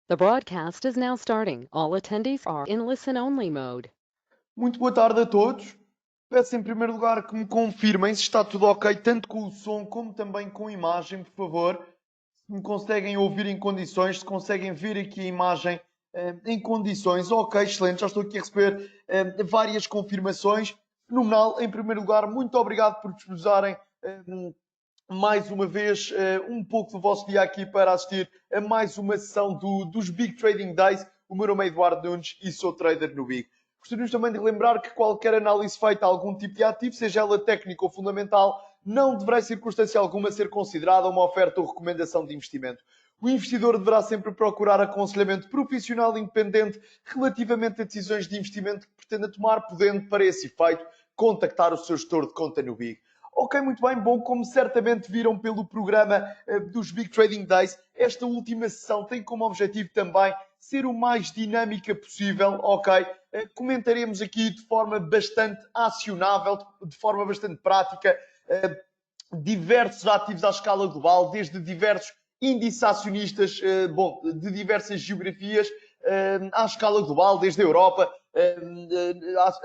The broadcast is now starting. All attendees are in listen-only mode. Muito boa tarde a todos. Peço em primeiro lugar que me confirmem se está tudo ok, tanto com o som como também com a imagem, por favor. Se me conseguem ouvir em condições, se conseguem ver aqui a imagem em condições. Ok, excelente, já estou aqui a receber várias confirmações. Fenomenal. Em primeiro lugar, muito obrigado por disponibilizarem mais uma vez um pouco do vosso dia aqui para assistir a mais uma sessão dos Big Trading Days. O meu nome é Eduardo Nunes e sou trader no Big. Gostaríamos também de lembrar que qualquer análise feita a algum tipo de ativo, seja ela técnica ou fundamental, não deverá em circunstância alguma ser considerada uma oferta ou recomendação de investimento. O investidor deverá sempre procurar aconselhamento profissional independente relativamente a decisões de investimento que pretenda tomar, podendo, para esse efeito, contactar o seu gestor de conta no Big. Ok, muito bem, bom, como certamente viram pelo programa dos Big Trading Days, esta última sessão tem como objetivo também ser o mais dinâmica possível, ok? Comentaremos aqui de forma bastante acionável, de forma bastante prática, diversos ativos à escala global, desde diversos índices acionistas, bom, de diversas geografias, à escala global, desde a Europa,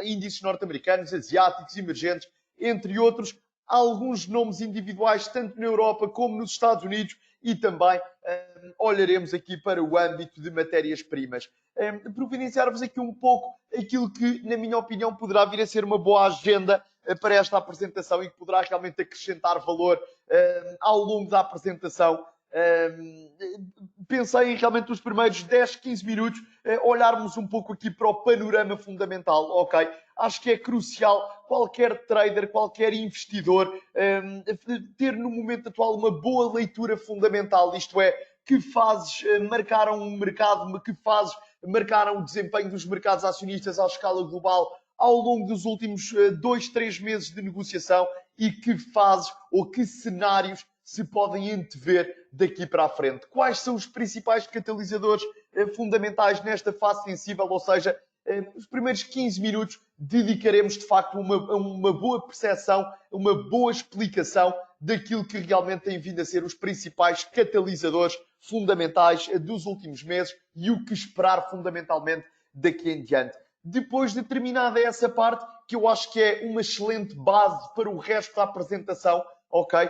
índices norte-americanos, asiáticos, emergentes, entre outros, alguns nomes individuais, tanto na Europa como nos Estados Unidos, e também olharemos aqui para o âmbito de matérias-primas. Providenciar-vos aqui um pouco aquilo que, na minha opinião, poderá vir a ser uma boa agenda para esta apresentação e que poderá realmente acrescentar valor ao longo da apresentação. Pensei em realmente os primeiros 10, 15 minutos olharmos um pouco aqui para o panorama fundamental, ok? Acho que é crucial qualquer trader, qualquer investidor ter no momento atual uma boa leitura fundamental, isto é, que fases marcaram o mercado, que fases marcaram o desempenho dos mercados acionistas à escala global ao longo dos últimos 2, 3 meses de negociação e que fases ou que cenários se podem antever daqui para a frente. Quais são os principais catalisadores fundamentais nesta fase sensível, ou seja, os primeiros 15 minutos dedicaremos de facto a uma boa percepção, uma boa explicação daquilo que realmente tem vindo a ser os principais catalisadores fundamentais dos últimos meses e o que esperar fundamentalmente daqui em diante. Depois de terminada essa parte, que eu acho que é uma excelente base para o resto da apresentação, ok?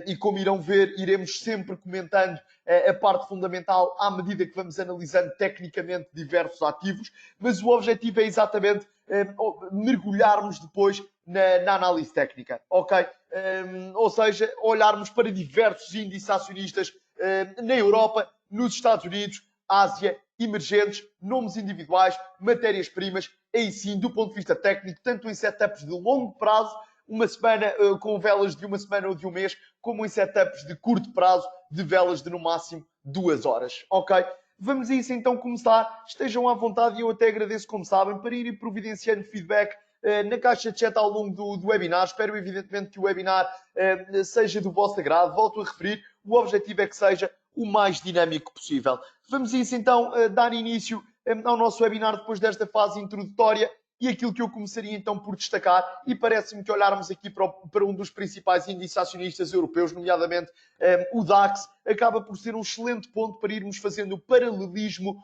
E como irão ver, iremos sempre comentando a parte fundamental à medida que vamos analisando tecnicamente diversos ativos, mas o objetivo é exatamente mergulharmos depois na análise técnica, ok? Ou seja, olharmos para diversos índices acionistas na Europa, nos Estados Unidos, Ásia, emergentes, nomes individuais, matérias-primas, aí sim, do ponto de vista técnico, tanto em setups de longo prazo, uma semana com velas de uma semana ou de um mês, como em setups de curto prazo, de velas de no máximo 2 horas. Ok? Vamos a isso então começar. Estejam à vontade e eu até agradeço, como sabem, para irem providenciando feedback na caixa de chat ao longo do webinar. Espero evidentemente que o webinar seja do vosso agrado. Volto a referir, o objetivo é que seja o mais dinâmico possível. Vamos a isso então dar início ao nosso webinar depois desta fase introdutória e aquilo que eu começaria então por destacar, e parece-me que olharmos aqui para um dos principais índices acionistas europeus, nomeadamente o DAX, acaba por ser um excelente ponto para irmos fazendo o paralelismo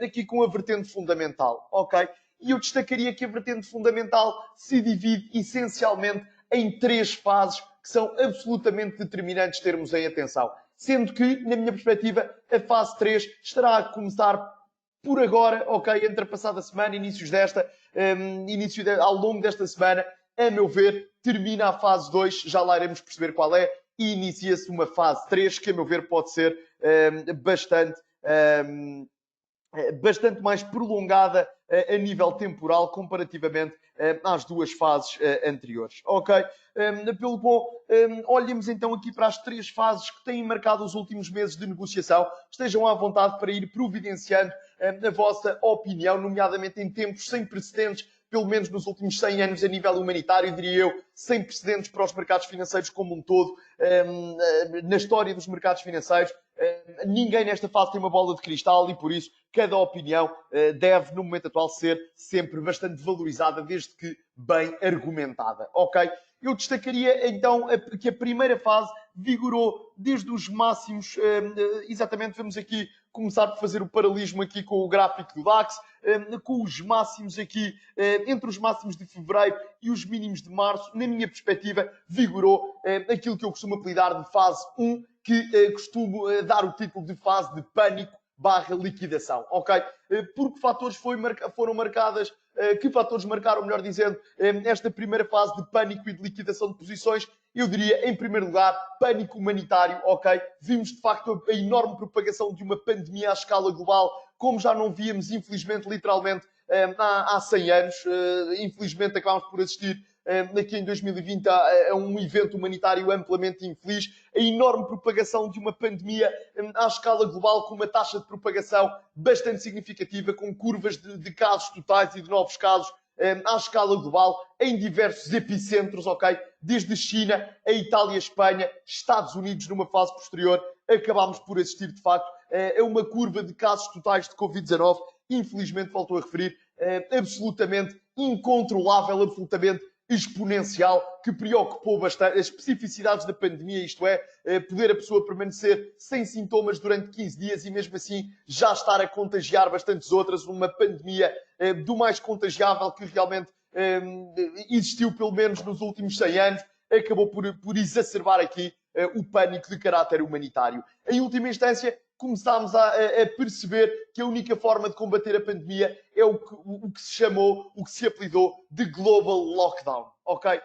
aqui com a vertente fundamental, ok? E eu destacaria que a vertente fundamental se divide essencialmente em 3 fases que são absolutamente determinantes termos em atenção. Sendo que, na minha perspectiva, a fase 3 estará a começar por agora, ok, entre a passada semana, ao longo desta semana, a meu ver, termina a fase 2, já lá iremos perceber qual é, e inicia-se uma fase 3, que a meu ver pode ser bastante mais prolongada a nível temporal comparativamente às duas fases anteriores. Ok? Pelo bom, olhemos então aqui para as 3 fases que têm marcado os últimos meses de negociação. Estejam à vontade para ir providenciando a vossa opinião, nomeadamente em tempos sem precedentes, pelo menos nos últimos 100 anos a nível humanitário, diria eu, sem precedentes para os mercados financeiros como um todo, na história dos mercados financeiros. Ninguém nesta fase tem uma bola de cristal e, por isso, cada opinião deve, no momento atual, ser sempre bastante valorizada, desde que bem argumentada. Ok? Eu destacaria, então, que a primeira fase vigorou desde os máximos, exatamente, vemos aqui começar por fazer o paralelismo aqui com o gráfico do DAX, com os máximos aqui, entre os máximos de fevereiro e os mínimos de março, na minha perspectiva, vigorou aquilo que eu costumo apelidar de fase 1, que costumo dar o título de fase de pânico barra liquidação, ok? Por que fatores foram marcadas, que fatores marcaram, melhor dizendo, esta primeira fase de pânico e de liquidação de posições? Eu diria, em primeiro lugar, pânico humanitário, ok? Vimos, de facto, a enorme propagação de uma pandemia à escala global, como já não víamos, infelizmente, literalmente, há 100 anos. Infelizmente, acabámos por assistir aqui em 2020 a um evento humanitário amplamente infeliz, a enorme propagação de uma pandemia à escala global, com uma taxa de propagação bastante significativa, com curvas de casos totais e de novos casos à escala global, em diversos epicentros, ok? Desde China, a Itália, a Espanha, Estados Unidos, numa fase posterior, acabámos por assistir, de facto, a uma curva de casos totais de Covid-19, infelizmente, voltou a referir, absolutamente incontrolável, absolutamente exponencial, que preocupou bastante as especificidades da pandemia, isto é, poder a pessoa permanecer sem sintomas durante 15 dias e mesmo assim já estar a contagiar bastantes outras, uma pandemia do mais contagiável que realmente existiu pelo menos nos últimos 100 anos, acabou por exacerbar aqui o pânico de caráter humanitário. Em última instância, começámos a perceber que a única forma de combater a pandemia é o que se chamou, o que se apelidou de Global Lockdown, ok?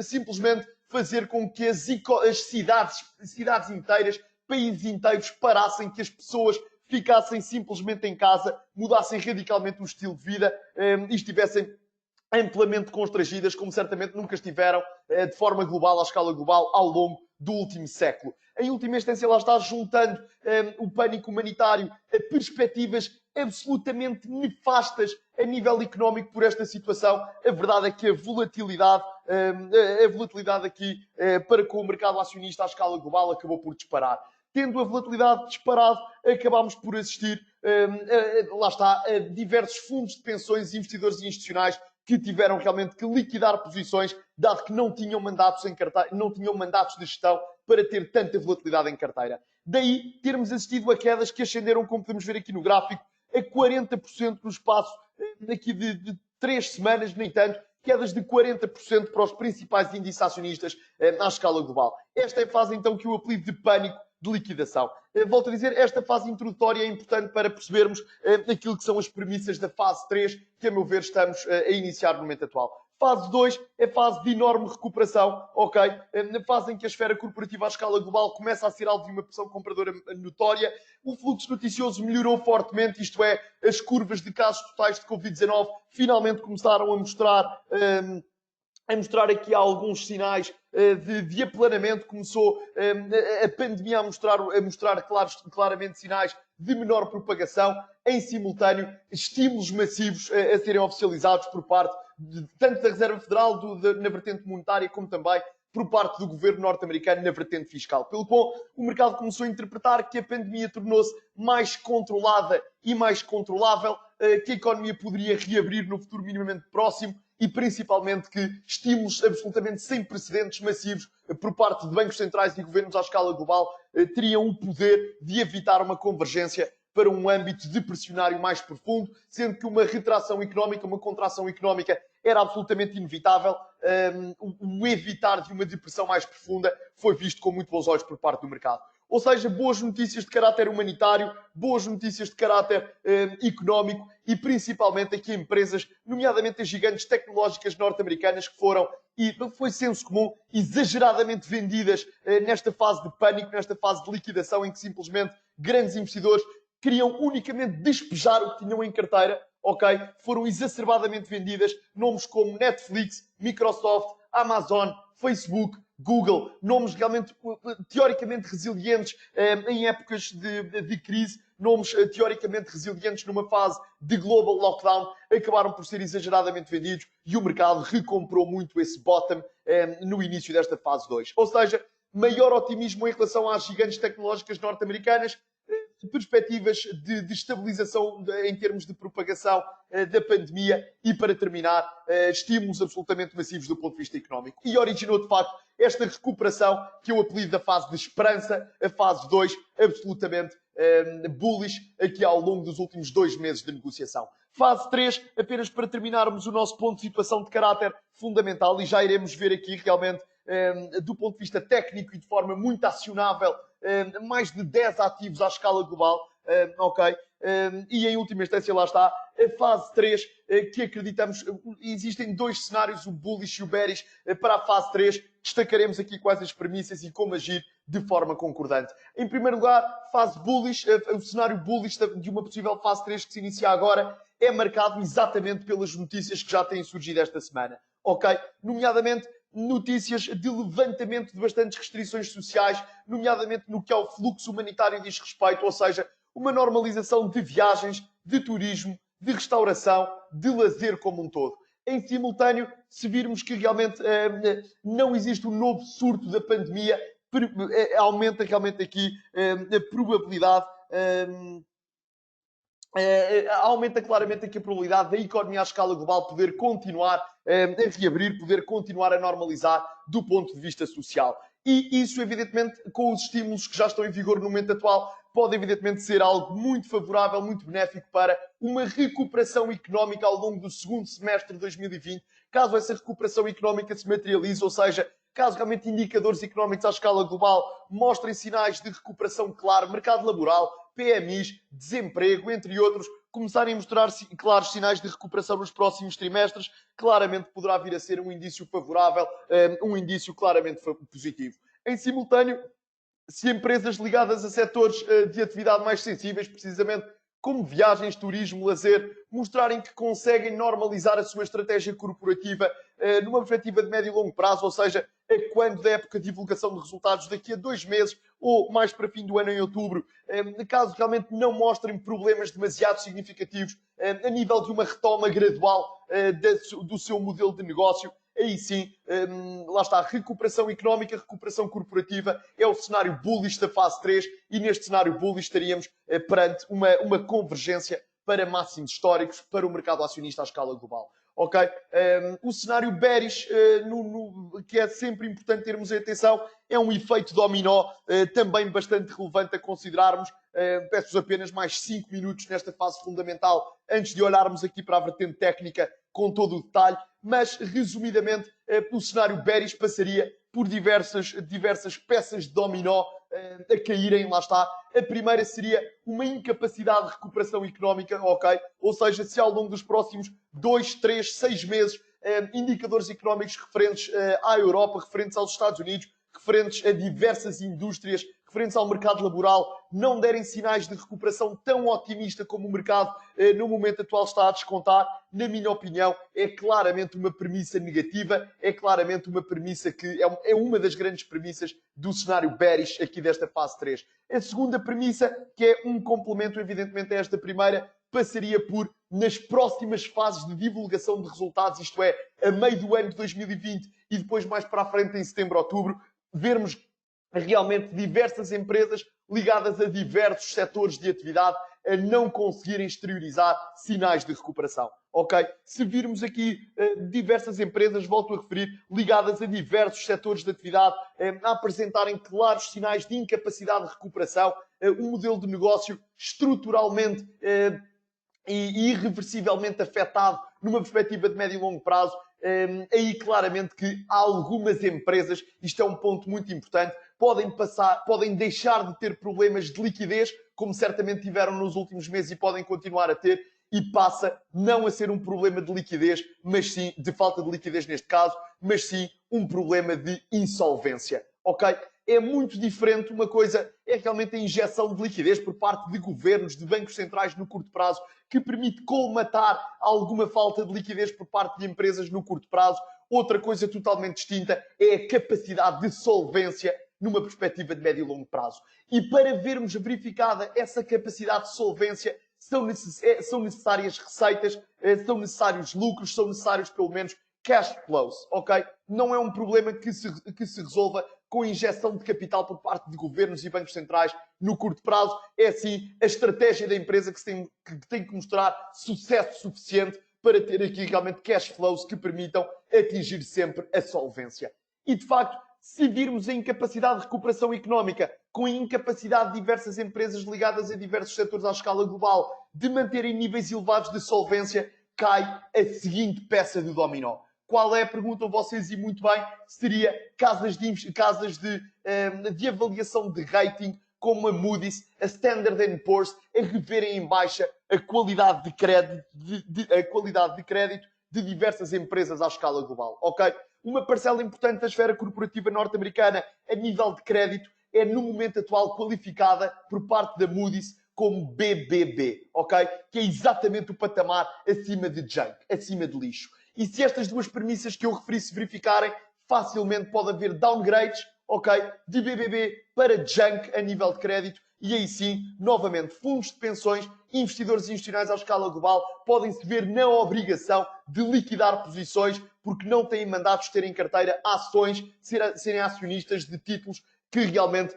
Simplesmente fazer com que as cidades inteiras, países inteiros parassem, que as pessoas ficassem simplesmente em casa, mudassem radicalmente o estilo de vida e estivessem amplamente constrangidas, como certamente nunca estiveram de forma global, à escala global, ao longo do último século. Em última instância, lá está juntando o pânico humanitário a perspectivas absolutamente nefastas a nível económico por esta situação. A verdade é que a volatilidade aqui para com o mercado acionista à escala global acabou por disparar. Tendo a volatilidade disparado, acabámos por assistir, lá está, a diversos fundos de pensões e investidores institucionais que tiveram realmente que liquidar posições, dado que não tinham mandatos em carteira, não tinham mandatos de gestão para ter tanta volatilidade em carteira. Daí termos assistido a quedas que ascenderam, como podemos ver aqui no gráfico, a 40% no espaço aqui de 3 semanas, no entanto, quedas de 40% para os principais índices acionistas à escala global. Esta é a fase, então, que eu apelido de pânico de liquidação. Volto a dizer, esta fase introdutória é importante para percebermos aquilo que são as premissas da fase 3, que, a meu ver, estamos a iniciar no momento atual. Fase 2 é fase de enorme recuperação, ok? Na fase em que a esfera corporativa à escala global começa a ser alvo de uma pressão compradora notória, o fluxo noticioso melhorou fortemente, isto é, as curvas de casos totais de Covid-19 finalmente começaram a mostrar aqui alguns sinais de aplanamento. Começou a pandemia a mostrar claramente sinais de menor propagação. Em simultâneo, estímulos massivos a serem oficializados por parte tanto da Reserva Federal, na vertente monetária, como também por parte do governo norte-americano na vertente fiscal. Pelo qual o mercado começou a interpretar que a pandemia tornou-se mais controlada e mais controlável, que a economia poderia reabrir no futuro minimamente próximo e principalmente que estímulos absolutamente sem precedentes massivos por parte de bancos centrais e governos à escala global teriam o poder de evitar uma convergência para um âmbito depressionário mais profundo, sendo que uma retração económica, uma contração económica era absolutamente inevitável. O evitar de uma depressão mais profunda foi visto com muito bons olhos por parte do mercado. Ou seja, boas notícias de caráter humanitário, boas notícias de caráter económico e principalmente aqui empresas, nomeadamente as gigantes tecnológicas norte-americanas que foram, e foi senso comum, exageradamente vendidas nesta fase de pânico, nesta fase de liquidação em que simplesmente grandes investidores queriam unicamente despejar o que tinham em carteira, ok? Foram exacerbadamente vendidas nomes como Netflix, Microsoft, Amazon, Facebook, Google, nomes realmente teoricamente resilientes em épocas de crise, nomes teoricamente resilientes numa fase de global lockdown, acabaram por ser exageradamente vendidos e o mercado recomprou muito esse bottom no início desta fase 2. Ou seja, maior otimismo em relação às gigantes tecnológicas norte-americanas, perspectivas de estabilização em termos de propagação da pandemia e, para terminar, estímulos absolutamente massivos do ponto de vista económico. E originou, de facto, esta recuperação que eu apelido da fase de esperança, a fase 2, absolutamente bullish aqui ao longo dos últimos 2 meses de negociação. Fase 3, apenas para terminarmos o nosso ponto de situação de caráter fundamental, e já iremos ver aqui realmente, do ponto de vista técnico e de forma muito acionável, mais de 10 ativos à escala global, ok? E em última instância, lá está, a fase 3, que acreditamos, existem 2 cenários, o bullish e o bearish, para a fase 3. Destacaremos aqui quais as premissas e como agir de forma concordante. Em primeiro lugar, fase bullish, o cenário bullish de uma possível fase 3 que se inicia agora é marcado exatamente pelas notícias que já têm surgido esta semana, ok? Nomeadamente, notícias de levantamento de bastantes restrições sociais, nomeadamente no que ao fluxo humanitário diz respeito, ou seja, uma normalização de viagens, de turismo, de restauração, de lazer como um todo. Em simultâneo, se virmos que realmente não existe um novo surto da pandemia, aumenta realmente aqui a probabilidade, aumenta claramente aqui a probabilidade da economia à escala global poder continuar a reabrir, poder continuar a normalizar do ponto de vista social. E isso, evidentemente, com os estímulos que já estão em vigor no momento atual, pode, evidentemente, ser algo muito favorável, muito benéfico para uma recuperação económica ao longo do segundo semestre de 2020, caso essa recuperação económica se materialize, ou seja, caso realmente indicadores económicos à escala global mostrem sinais de recuperação claro, mercado laboral, PMIs, desemprego, entre outros, começarem a mostrar claros sinais de recuperação nos próximos trimestres, claramente poderá vir a ser um indício favorável, um indício claramente positivo. Em simultâneo, se empresas ligadas a setores de atividade mais sensíveis, precisamente como viagens, turismo, lazer, mostrarem que conseguem normalizar a sua estratégia corporativa numa perspectiva de médio e longo prazo, ou seja, a quando da época de divulgação de resultados daqui a 2 meses ou mais para fim do ano em outubro, caso realmente não mostrem problemas demasiado significativos a nível de uma retoma gradual do seu modelo de negócio, aí sim, lá está, recuperação económica, recuperação corporativa, é o cenário bullish da fase 3 e neste cenário bullish estaríamos perante uma convergência para máximos históricos para o mercado acionista à escala global. Ok? O cenário bearish, que é sempre importante termos atenção, é um efeito dominó também bastante relevante a considerarmos. Peço-vos apenas mais 5 minutos nesta fase fundamental antes de olharmos aqui para a vertente técnica com todo o detalhe, mas resumidamente o cenário bearish passaria por diversas peças de dominó a caírem, lá está. A primeira seria uma incapacidade de recuperação económica, ok? Ou seja, se ao longo dos próximos 2, 3, 6 meses indicadores económicos referentes à Europa, referentes aos Estados Unidos, referentes a diversas indústrias, referentes ao mercado laboral, não derem sinais de recuperação tão otimista como o mercado no momento atual está a descontar, na minha opinião, é claramente uma premissa negativa, é claramente uma premissa que é uma das grandes premissas do cenário bearish aqui desta fase 3. A segunda premissa, que é um complemento evidentemente a esta primeira, passaria por, nas próximas fases de divulgação de resultados, isto é, a meio do ano de 2020 e depois mais para a frente em setembro, outubro, vermos realmente diversas empresas ligadas a diversos setores de atividade a não conseguirem exteriorizar sinais de recuperação. Ok? Se virmos aqui diversas empresas, volto a referir, ligadas a diversos setores de atividade, a apresentarem claros sinais de incapacidade de recuperação, um modelo de negócio estruturalmente e irreversivelmente afetado numa perspectiva de médio e longo prazo, aí claramente que há algumas empresas, isto é um ponto muito importante, podem deixar de ter problemas de liquidez, como certamente tiveram nos últimos meses e podem continuar a ter, e passa não a ser um problema de liquidez, mas sim, de falta de liquidez neste caso, mas sim um problema de insolvência. Ok? É muito diferente. Uma coisa é realmente a injeção de liquidez por parte de governos, de bancos centrais no curto prazo, que permite colmatar alguma falta de liquidez por parte de empresas no curto prazo. Outra coisa totalmente distinta é a capacidade de solvência numa perspectiva de médio e longo prazo. E para vermos verificada essa capacidade de solvência, são necessárias receitas, são necessários lucros, são necessários pelo menos cash flows, ok? Não é um problema que se resolva com injeção de capital por parte de governos e bancos centrais no curto prazo. É sim a estratégia da empresa que tem que mostrar sucesso suficiente para ter aqui realmente cash flows que permitam atingir sempre a solvência. E de facto, se virmos a incapacidade de recuperação económica, com a incapacidade de diversas empresas ligadas a diversos setores à escala global de manterem níveis elevados de solvência, cai a seguinte peça de dominó. Qual é, perguntam vocês, e muito bem, seria casas de avaliação de rating, como a Moody's, a Standard & Poor's, a reverem em baixa a qualidade de crédito de diversas empresas à escala global, ok? Uma parcela importante da esfera corporativa norte-americana a nível de crédito é, no momento atual, qualificada por parte da Moody's como BBB, ok? Que é exatamente o patamar acima de junk, acima de lixo. E se estas duas premissas que eu referi se verificarem, facilmente pode haver downgrades, ok? De BBB para junk a nível de crédito. E aí sim, novamente, fundos de pensões, investidores institucionais à escala global podem se ver na obrigação de liquidar posições porque não têm mandatos de ter em carteira ações, serem acionistas de títulos que realmente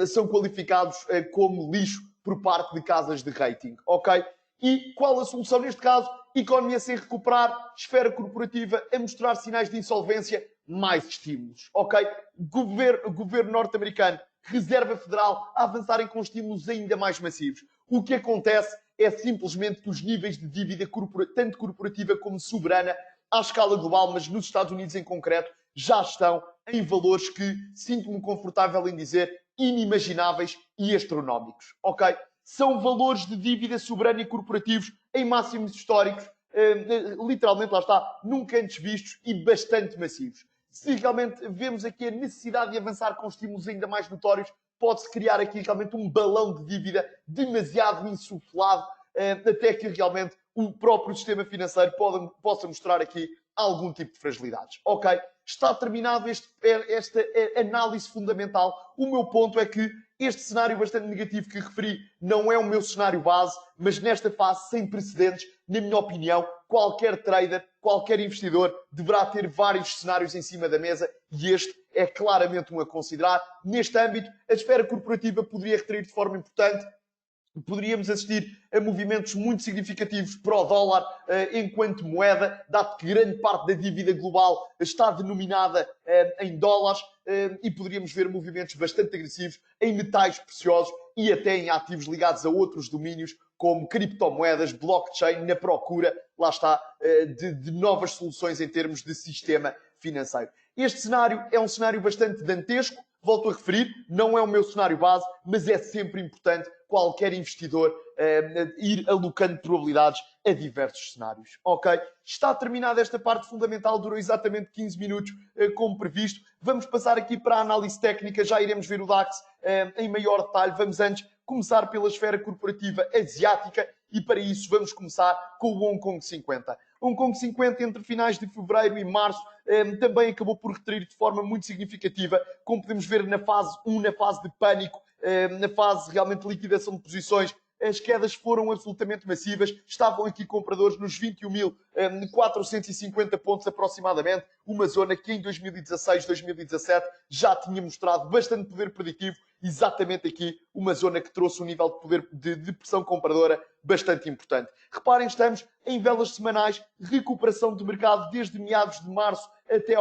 são qualificados como lixo por parte de casas de rating, ok? E qual a solução neste caso? Economia sem recuperar, esfera corporativa a mostrar sinais de insolvência, mais estímulos, ok? Governo norte-americano, Reserva Federal a avançarem com estímulos ainda mais massivos. O que acontece é simplesmente que os níveis de dívida, tanto corporativa como soberana, à escala global, mas nos Estados Unidos em concreto, já estão em valores que, sinto-me confortável em dizer, inimagináveis e astronómicos, ok? São valores de dívida soberana e corporativos em máximos históricos, literalmente, lá está, nunca antes vistos e bastante massivos. Se realmente vemos aqui a necessidade de avançar com estímulos ainda mais notórios, pode-se criar aqui realmente um balão de dívida demasiado insuflado, até que realmente o próprio sistema financeiro possa mostrar aqui algum tipo de fragilidades. Ok? Está terminado esta análise fundamental. O meu ponto é que este cenário bastante negativo que referi não é o meu cenário base, mas nesta fase sem precedentes, na minha opinião, qualquer trader, qualquer investidor deverá ter vários cenários em cima da mesa e este é claramente um a considerar. Neste âmbito, a esfera corporativa poderia retrair de forma importante. Poderíamos assistir a movimentos muito significativos para o dólar enquanto moeda, dado que grande parte da dívida global está denominada em dólares e poderíamos ver movimentos bastante agressivos em metais preciosos e até em ativos ligados a outros domínios, como criptomoedas, blockchain, na procura, lá está, de novas soluções em termos de sistema financeiro. Este cenário é um cenário bastante dantesco, volto a referir, não é o meu cenário base, mas é sempre importante qualquer investidor ir alocando probabilidades a diversos cenários. Ok? Está terminada esta parte fundamental, durou exatamente 15 minutos, como previsto. Vamos passar aqui para a análise técnica, já iremos ver o DAX em maior detalhe. Vamos antes começar pela esfera corporativa asiática e para isso vamos começar com o Hong Kong 50. Hong Kong 50 entre finais de fevereiro e março também acabou por retrair de forma muito significativa, como podemos ver na fase 1, na fase de pânico, na fase realmente de liquidação de posições. As quedas foram absolutamente massivas. Estavam aqui compradores nos 21.450 pontos aproximadamente. Uma zona que em 2016, 2017 já tinha mostrado bastante poder preditivo. Exatamente aqui uma zona que trouxe um nível de poder de pressão compradora bastante importante. Reparem, estamos em velas semanais, recuperação de mercado desde meados de março até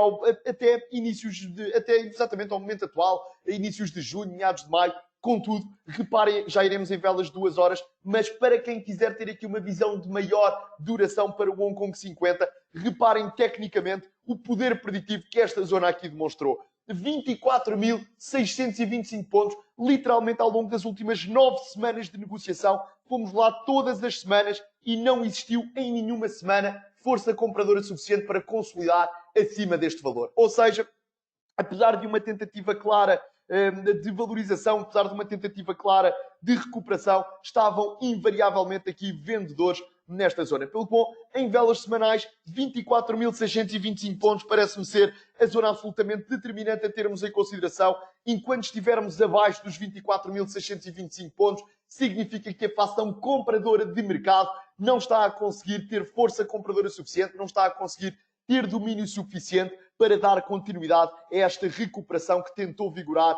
exatamente ao momento atual, inícios de junho, meados de maio. Contudo, reparem, já iremos em velas 2 horas, mas para quem quiser ter aqui uma visão de maior duração para o Hong Kong 50, reparem tecnicamente o poder preditivo que esta zona aqui demonstrou. 24.625 pontos, literalmente ao longo das últimas 9 semanas de negociação. Fomos lá todas as semanas e não existiu em nenhuma semana força compradora suficiente para consolidar acima deste valor. Ou seja, apesar de uma tentativa clara de valorização, apesar de uma tentativa clara de recuperação, estavam invariavelmente aqui vendedores nesta zona. Pelo que, bom, em velas semanais, 24.625 pontos parece-me ser a zona absolutamente determinante a termos em consideração. Enquanto estivermos abaixo dos 24.625 pontos, significa que a fação compradora de mercado não está a conseguir ter força compradora suficiente, não está a conseguir ter domínio suficiente para dar continuidade a esta recuperação que tentou vigorar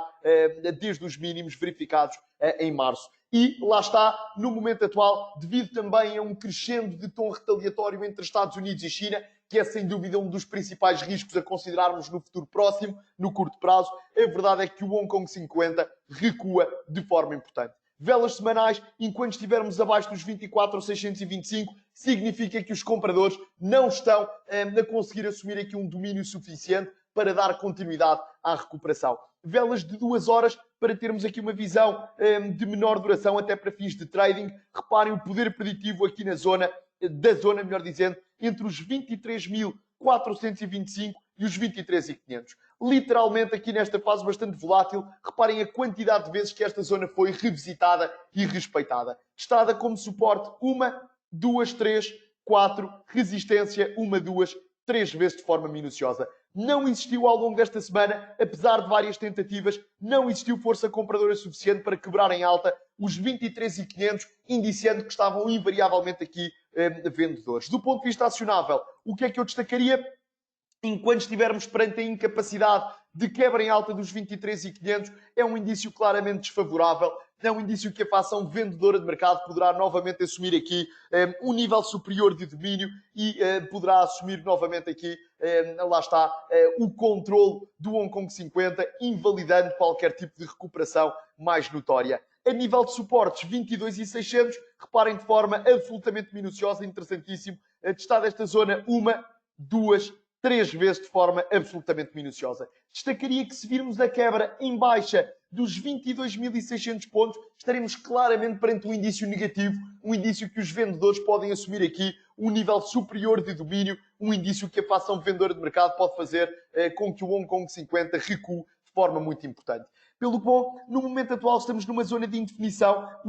desde os mínimos verificados em março. E lá está, no momento atual, devido também a um crescendo de tom retaliatório entre Estados Unidos e China, que é sem dúvida um dos principais riscos a considerarmos no futuro próximo, no curto prazo, a verdade é que o Hong Kong 50 recua de forma importante. Velas semanais, enquanto estivermos abaixo dos 24 ou 625, significa que os compradores não estão a conseguir assumir aqui um domínio suficiente para dar continuidade à recuperação. Velas de 2 horas, para termos aqui uma visão de menor duração, até para fins de trading. Reparem o poder preditivo aqui na zona, melhor dizendo, entre os 23.425 e os 23.500. Literalmente aqui nesta fase bastante volátil, reparem a quantidade de vezes que esta zona foi revisitada e respeitada. Testada como suporte 1, 2, 3, 4, resistência 1, 2, 3 vezes de forma minuciosa. Não existiu ao longo desta semana, apesar de várias tentativas, não existiu força compradora suficiente para quebrar em alta os 23.500, indiciando que estavam invariavelmente aqui vendedores. Do ponto de vista acionável, o que é que eu destacaria? Enquanto estivermos perante a incapacidade de quebra em alta dos 23.500, é um indício claramente desfavorável, é um indício que a fação vendedora de mercado poderá novamente assumir aqui um nível superior de domínio e poderá assumir novamente aqui, lá está, o controle do Hong Kong 50, invalidando qualquer tipo de recuperação mais notória. A nível de suportes, 22.600, reparem de forma absolutamente minuciosa, interessantíssimo, testada esta zona 1, 2, 3 vezes de forma absolutamente minuciosa. Destacaria que se virmos a quebra em baixa dos 22.600 pontos, estaremos claramente perante um indício negativo, um indício que os vendedores podem assumir aqui um nível superior de domínio, um indício que a fação vendedora de mercado pode fazer com que o Hong Kong 50 recue de forma muito importante. Pelo bom, no momento atual estamos numa zona de indefinição, a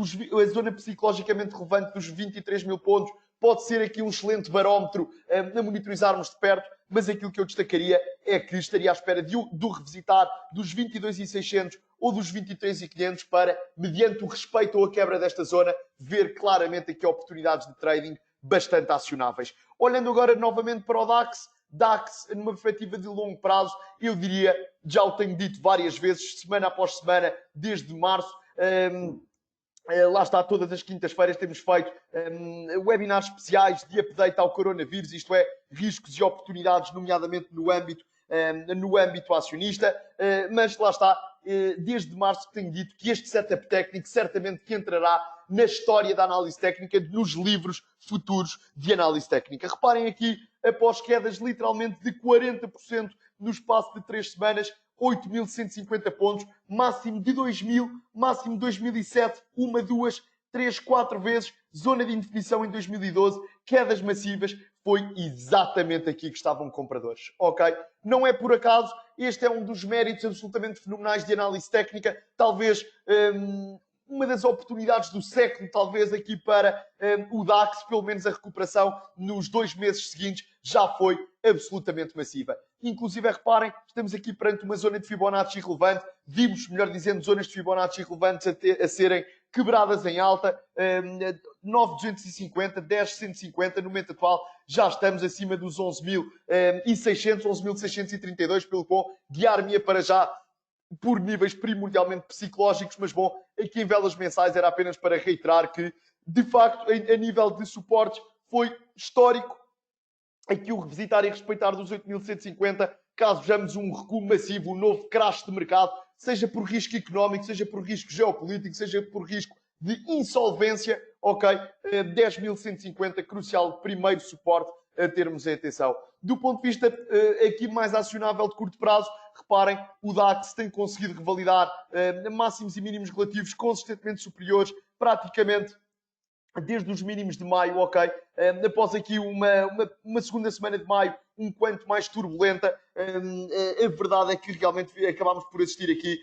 zona psicologicamente relevante dos 23.000 pontos pode ser aqui um excelente barómetro a monitorizarmos de perto, mas aquilo que eu destacaria é que estaria à espera do revisitar dos 22.600 ou dos 23.500 para, mediante o respeito ou a quebra desta zona, ver claramente aqui oportunidades de trading bastante acionáveis. Olhando agora novamente para o DAX, numa perspectiva de longo prazo, eu diria, já o tenho dito várias vezes, semana após semana, desde março, lá está, todas as quintas-feiras temos feito webinars especiais de update ao coronavírus, isto é, riscos e oportunidades, nomeadamente no âmbito acionista, mas lá está, desde março que tenho dito que este setup técnico certamente que entrará na história da análise técnica, nos livros futuros de análise técnica. Reparem aqui, após quedas literalmente de 40% no espaço de 3 semanas, 8.150 pontos, máximo de 2.000, máximo de 2007, 1, 2, 3, 4 vezes, zona de indefinição em 2012, quedas massivas, foi exatamente aqui que estavam compradores, ok? Não é por acaso, este é um dos méritos absolutamente fenomenais de análise técnica, talvez uma das oportunidades do século, talvez aqui para o DAX, pelo menos a recuperação nos 2 meses seguintes já foi absolutamente massiva. Inclusive, reparem, estamos aqui perante uma zona de Fibonacci relevante, vimos, melhor dizendo, zonas de Fibonacci relevantes a serem quebradas em alta, 9.250, 10.150, no momento atual já estamos acima dos 11.600, 11.632, pelo bom, guiar-me para já por níveis primordialmente psicológicos, mas bom, aqui em velas mensais era apenas para reiterar que, de facto, a nível de suportes, foi histórico aqui o revisitar e respeitar dos 8.150, caso vejamos um recuo massivo, um novo crash de mercado, seja por risco económico, seja por risco geopolítico, seja por risco de insolvência, ok? 10.150, crucial, primeiro suporte a termos em atenção. Do ponto de vista aqui mais acionável de curto prazo, reparem, o DAX tem conseguido revalidar máximos e mínimos relativos consistentemente superiores, praticamente desde os mínimos de maio, ok? Após aqui uma segunda semana de maio um quanto mais turbulenta, a verdade é que realmente acabámos por assistir aqui,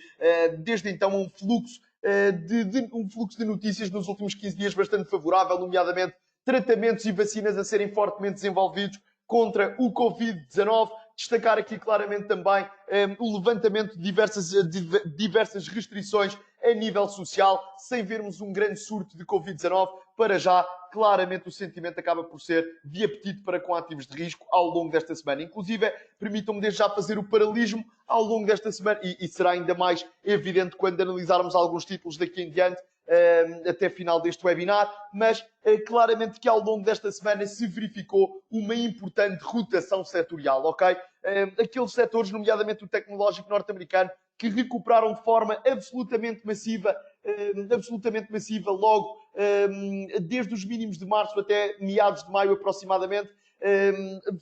desde então, a um fluxo de notícias nos últimos 15 dias bastante favorável, nomeadamente tratamentos e vacinas a serem fortemente desenvolvidos contra o Covid-19. Destacar aqui claramente também o levantamento de diversas restrições a nível social, sem vermos um grande surto de Covid-19. Para já, claramente o sentimento acaba por ser de apetite para com ativos de risco ao longo desta semana. Inclusive, permitam-me desde já fazer o paralelismo ao longo desta semana, e será ainda mais evidente quando analisarmos alguns títulos daqui em diante, até final deste webinar, mas claramente que ao longo desta semana se verificou uma importante rotação setorial, ok? Aqueles setores, nomeadamente o tecnológico norte-americano, que recuperaram de forma absolutamente massiva logo desde os mínimos de março até meados de maio aproximadamente,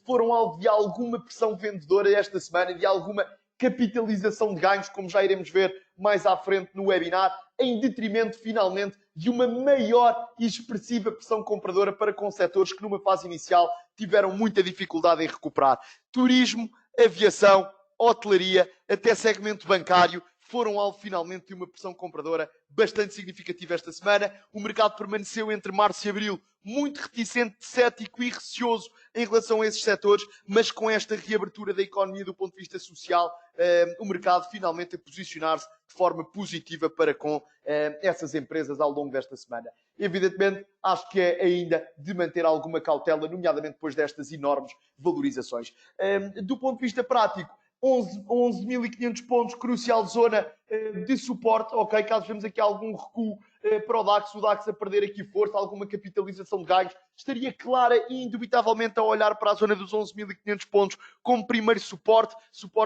foram alvo de alguma pressão vendedora esta semana, de alguma capitalização de ganhos, como já iremos ver mais à frente no webinar, em detrimento, finalmente, de uma maior e expressiva pressão compradora para com setores que, numa fase inicial, tiveram muita dificuldade em recuperar. Turismo, aviação, hotelaria, até segmento bancário, foram alvo finalmente de uma pressão compradora bastante significativa esta semana. O mercado permaneceu entre março e abril muito reticente, cético e receoso em relação a esses setores, mas com esta reabertura da economia do ponto de vista social, o mercado finalmente a posicionar-se de forma positiva para com essas empresas ao longo desta semana. Evidentemente, acho que é ainda de manter alguma cautela, nomeadamente depois destas enormes valorizações. Do ponto de vista prático, 11.500 pontos, crucial zona de suporte, ok? Caso vemos aqui algum recuo para o DAX a perder aqui força, alguma capitalização de ganhos, estaria clara e indubitavelmente a olhar para a zona dos 11.500 pontos como primeiro suporte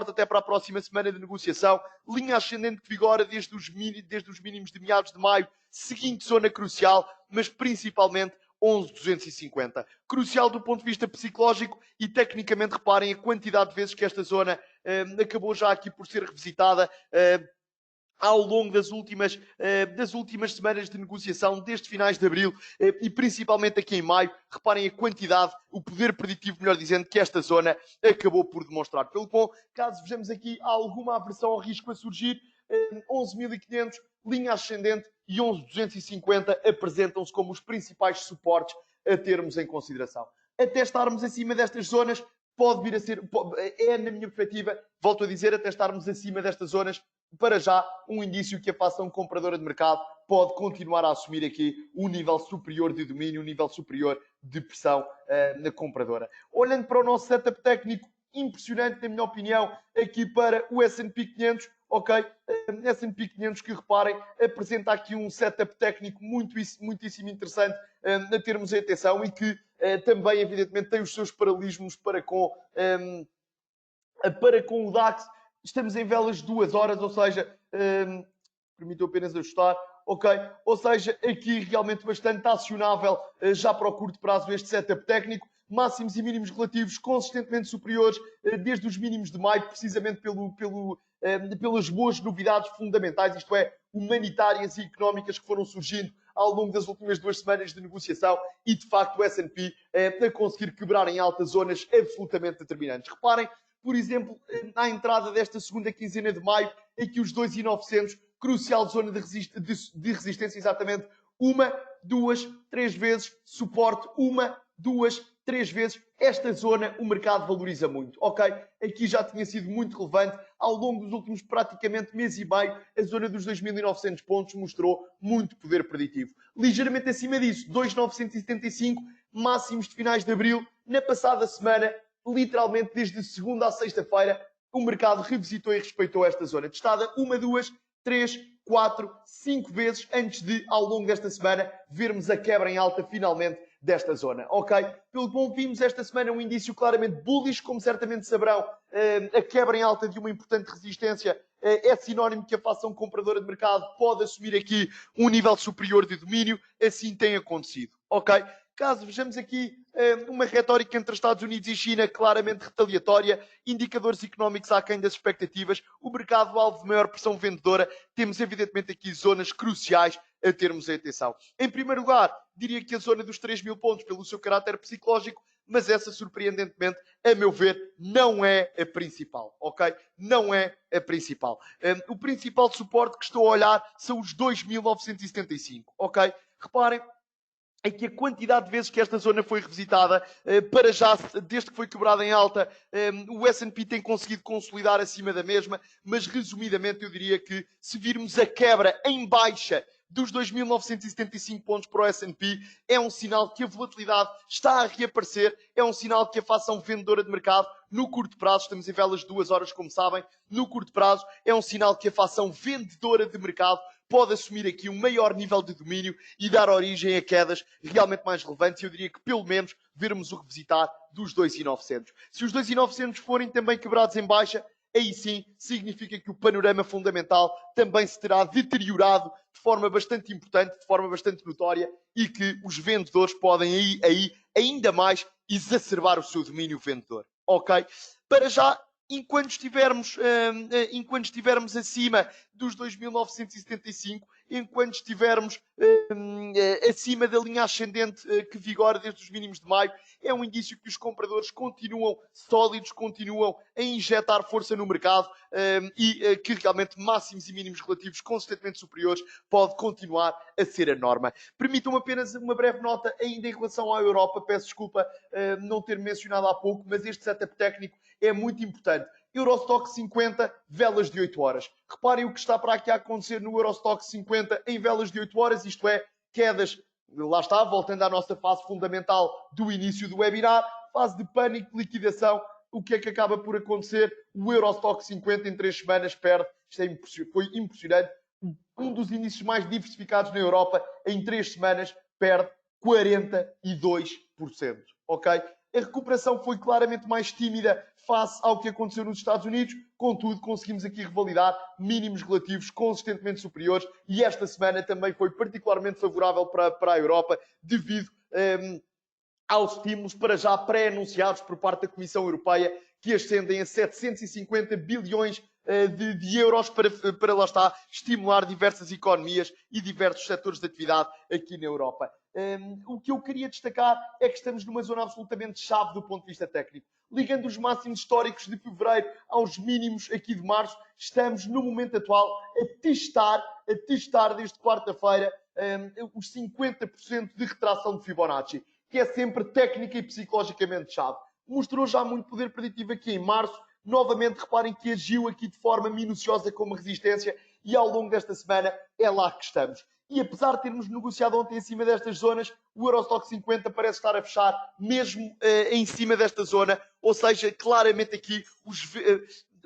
até para a próxima semana de negociação, linha ascendente que vigora desde os mínimos de meados de maio, seguinte zona crucial, mas principalmente 11.250. Crucial do ponto de vista psicológico e tecnicamente, reparem a quantidade de vezes que esta zona acabou já aqui por ser revisitada ao longo das últimas semanas de negociação, desde finais de abril e principalmente aqui em maio. Reparem a quantidade, o poder preditivo, melhor dizendo, que esta zona acabou por demonstrar. Pelo qual, caso vejamos aqui alguma aversão ao risco a surgir, 11.500, linha ascendente e 11.250 apresentam-se como os principais suportes a termos em consideração. Até estarmos acima destas zonas, pode vir a ser, na minha perspectiva, volto a dizer, até estarmos acima destas zonas, para já, um indício que a fação compradora de mercado pode continuar a assumir aqui um nível superior de domínio, um nível superior de pressão na compradora. Olhando para o nosso setup técnico, impressionante, na minha opinião, aqui para o S&P 500, ok? S&P 500 que, reparem, apresenta aqui um setup técnico muitíssimo interessante a termos em atenção e que também, evidentemente, tem os seus paralelismos para com o DAX. Estamos em velas 2 horas, ou seja, permitam apenas ajustar, ok? Ou seja, aqui realmente bastante acionável já para o curto prazo este setup técnico. Máximos e mínimos relativos consistentemente superiores desde os mínimos de maio, precisamente pelas boas novidades fundamentais, isto é, humanitárias e económicas que foram surgindo ao longo das últimas 2 semanas de negociação e, de facto, o S&P a conseguir quebrar em altas zonas absolutamente determinantes. Reparem, por exemplo, na entrada desta segunda quinzena de maio, aqui os 2.900, crucial zona de resistência, exatamente, 1, 2, 3 vezes, suporte, 1, 2, 3 vezes. Esta zona o mercado valoriza muito, ok? Aqui já tinha sido muito relevante. Ao longo dos últimos praticamente mês e meio, a zona dos 2.900 pontos mostrou muito poder preditivo. Ligeiramente acima disso, 2.975, máximos de finais de abril. Na passada semana, literalmente desde segunda à sexta-feira, o mercado revisitou e respeitou esta zona. Testada 1, 2, 3, 4, 5 vezes antes de, ao longo desta semana, vermos a quebra em alta finalmente desta zona, ok? Pelo bom, vimos esta semana um indício claramente bullish, como certamente saberão, a quebra em alta de uma importante resistência é sinónimo que a fação compradora de mercado pode assumir aqui um nível superior de domínio, assim tem acontecido, ok? Caso vejamos aqui uma retórica entre Estados Unidos e China claramente retaliatória, indicadores económicos aquém das expectativas, o mercado alvo de maior pressão vendedora, temos evidentemente aqui zonas cruciais a termos em atenção. Em primeiro lugar, diria que a zona dos 3.000 pontos pelo seu caráter psicológico, mas essa, surpreendentemente, a meu ver, não é a principal, ok? Não é a principal. O principal suporte que estou a olhar são os 2.975, ok? Reparem, é que a quantidade de vezes que esta zona foi revisitada, para já, desde que foi quebrada em alta, o S&P tem conseguido consolidar acima da mesma, mas resumidamente eu diria que se virmos a quebra em baixa dos 2.975 pontos para o S&P, é um sinal que a volatilidade está a reaparecer, é um sinal que a fação vendedora de mercado, no curto prazo, estamos em velas 2 horas, como sabem, no curto prazo, é um sinal que a fação vendedora de mercado pode assumir aqui um maior nível de domínio e dar origem a quedas realmente mais relevantes. Eu diria que pelo menos vermos o revisitar dos 2.900. Se os 2.900 forem também quebrados em baixa, aí sim significa que o panorama fundamental também se terá deteriorado de forma bastante importante, de forma bastante notória, e que os vendedores podem aí ainda mais exacerbar o seu domínio vendedor. Ok? Para já, enquanto estivermos acima dos 2.975, enquanto estivermos acima da linha ascendente que vigora desde os mínimos de maio, é um indício que os compradores continuam sólidos, continuam a injetar força no mercado e que realmente máximos e mínimos relativos consistentemente superiores pode continuar a ser a norma. Permitam-me apenas uma breve nota ainda em relação à Europa. Peço desculpa não ter mencionado há pouco, mas este setup técnico é muito importante. Eurostock 50, velas de 8 horas. Reparem o que está para aqui a acontecer no Eurostock 50 em velas de 8 horas, isto é, quedas, lá está, voltando à nossa fase fundamental do início do webinar, fase de pânico, de liquidação. O que é que acaba por acontecer? O Eurostock 50 em 3 semanas perde, foi impressionante, um dos índices mais diversificados na Europa, em 3 semanas perde 42%. Ok? A recuperação foi claramente mais tímida face ao que aconteceu nos Estados Unidos. Contudo, conseguimos aqui revalidar mínimos relativos consistentemente superiores e esta semana também foi particularmente favorável para a Europa devido aos estímulos para já pré-anunciados por parte da Comissão Europeia que ascendem a 750 bilhões de euros para lá está, estimular diversas economias e diversos setores de atividade aqui na Europa. O que eu queria destacar é que estamos numa zona absolutamente chave do ponto de vista técnico. Ligando os máximos históricos de fevereiro aos mínimos aqui de março, estamos no momento atual a testar desde quarta-feira os 50% de retração de Fibonacci, que é sempre técnica e psicologicamente chave. Mostrou já muito poder preditivo aqui em março. Novamente, reparem que agiu aqui de forma minuciosa como resistência e ao longo desta semana é lá que estamos. E apesar de termos negociado ontem em cima destas zonas, o Eurostock 50 parece estar a fechar mesmo em cima desta zona, ou seja, claramente aqui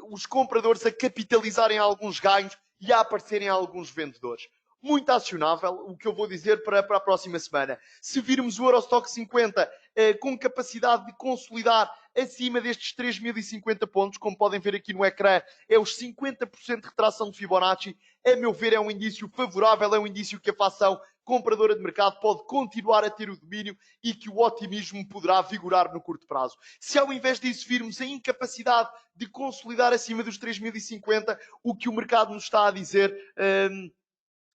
os compradores a capitalizarem alguns ganhos e a aparecerem alguns vendedores. Muito acionável, o que eu vou dizer para a próxima semana. Se virmos o Eurostock 50 com capacidade de consolidar acima destes 3.050 pontos, como podem ver aqui no ecrã, é os 50% de retração de Fibonacci. A meu ver, é um indício favorável, é um indício que a fação compradora de mercado pode continuar a ter o domínio e que o otimismo poderá vigorar no curto prazo. Se ao invés disso virmos a incapacidade de consolidar acima dos 3.050, o que o mercado nos está a dizer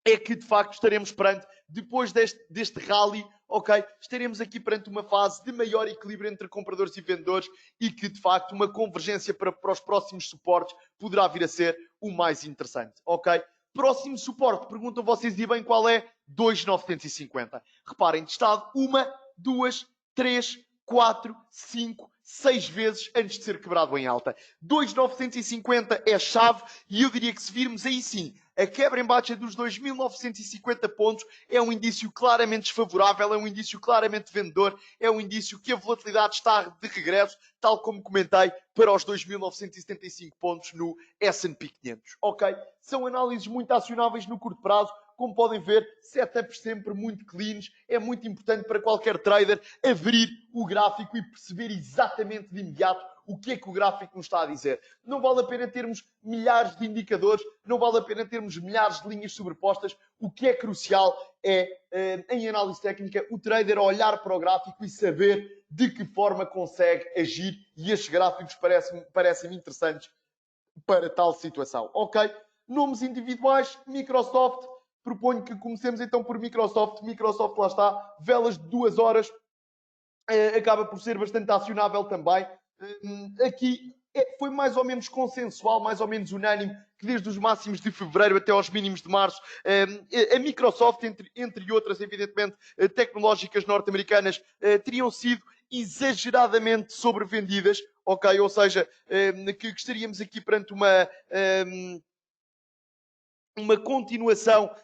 é que de facto estaremos perante, depois deste rally, ok, estaremos aqui perante uma fase de maior equilíbrio entre compradores e vendedores e que de facto uma convergência para os próximos suportes poderá vir a ser o mais interessante, ok? Próximo suporte, perguntam vocês e bem qual é? 2.950. Reparem, testado 1, 2, 3, 4, 5, 6 vezes antes de ser quebrado em alta. 2.950 é a chave e eu diria que se virmos aí sim a quebra em baixa dos 2.950 pontos é um indício claramente desfavorável, é um indício claramente vendedor, é um indício que a volatilidade está de regresso, tal como comentei, para os 2.975 pontos no S&P 500. Ok? São análises muito acionáveis no curto prazo. Como podem ver, setups sempre muito cleans. É muito importante para qualquer trader abrir o gráfico e perceber exatamente de imediato o que é que o gráfico nos está a dizer. Não vale a pena termos milhares de indicadores, não vale a pena termos milhares de linhas sobrepostas. O que é crucial é, em análise técnica, o trader olhar para o gráfico e saber de que forma consegue agir. E estes gráficos parecem-me interessantes para tal situação. Ok? Nomes individuais, Microsoft. Proponho que comecemos então por Microsoft. Microsoft, lá está, velas de 2 horas. Acaba por ser bastante acionável também. Aqui foi mais ou menos consensual, mais ou menos unânime, que desde os máximos de fevereiro até aos mínimos de março, a Microsoft, entre outras, evidentemente, tecnológicas norte-americanas, teriam sido exageradamente sobrevendidas, ok? Ou seja, que estaríamos aqui perante uma continuação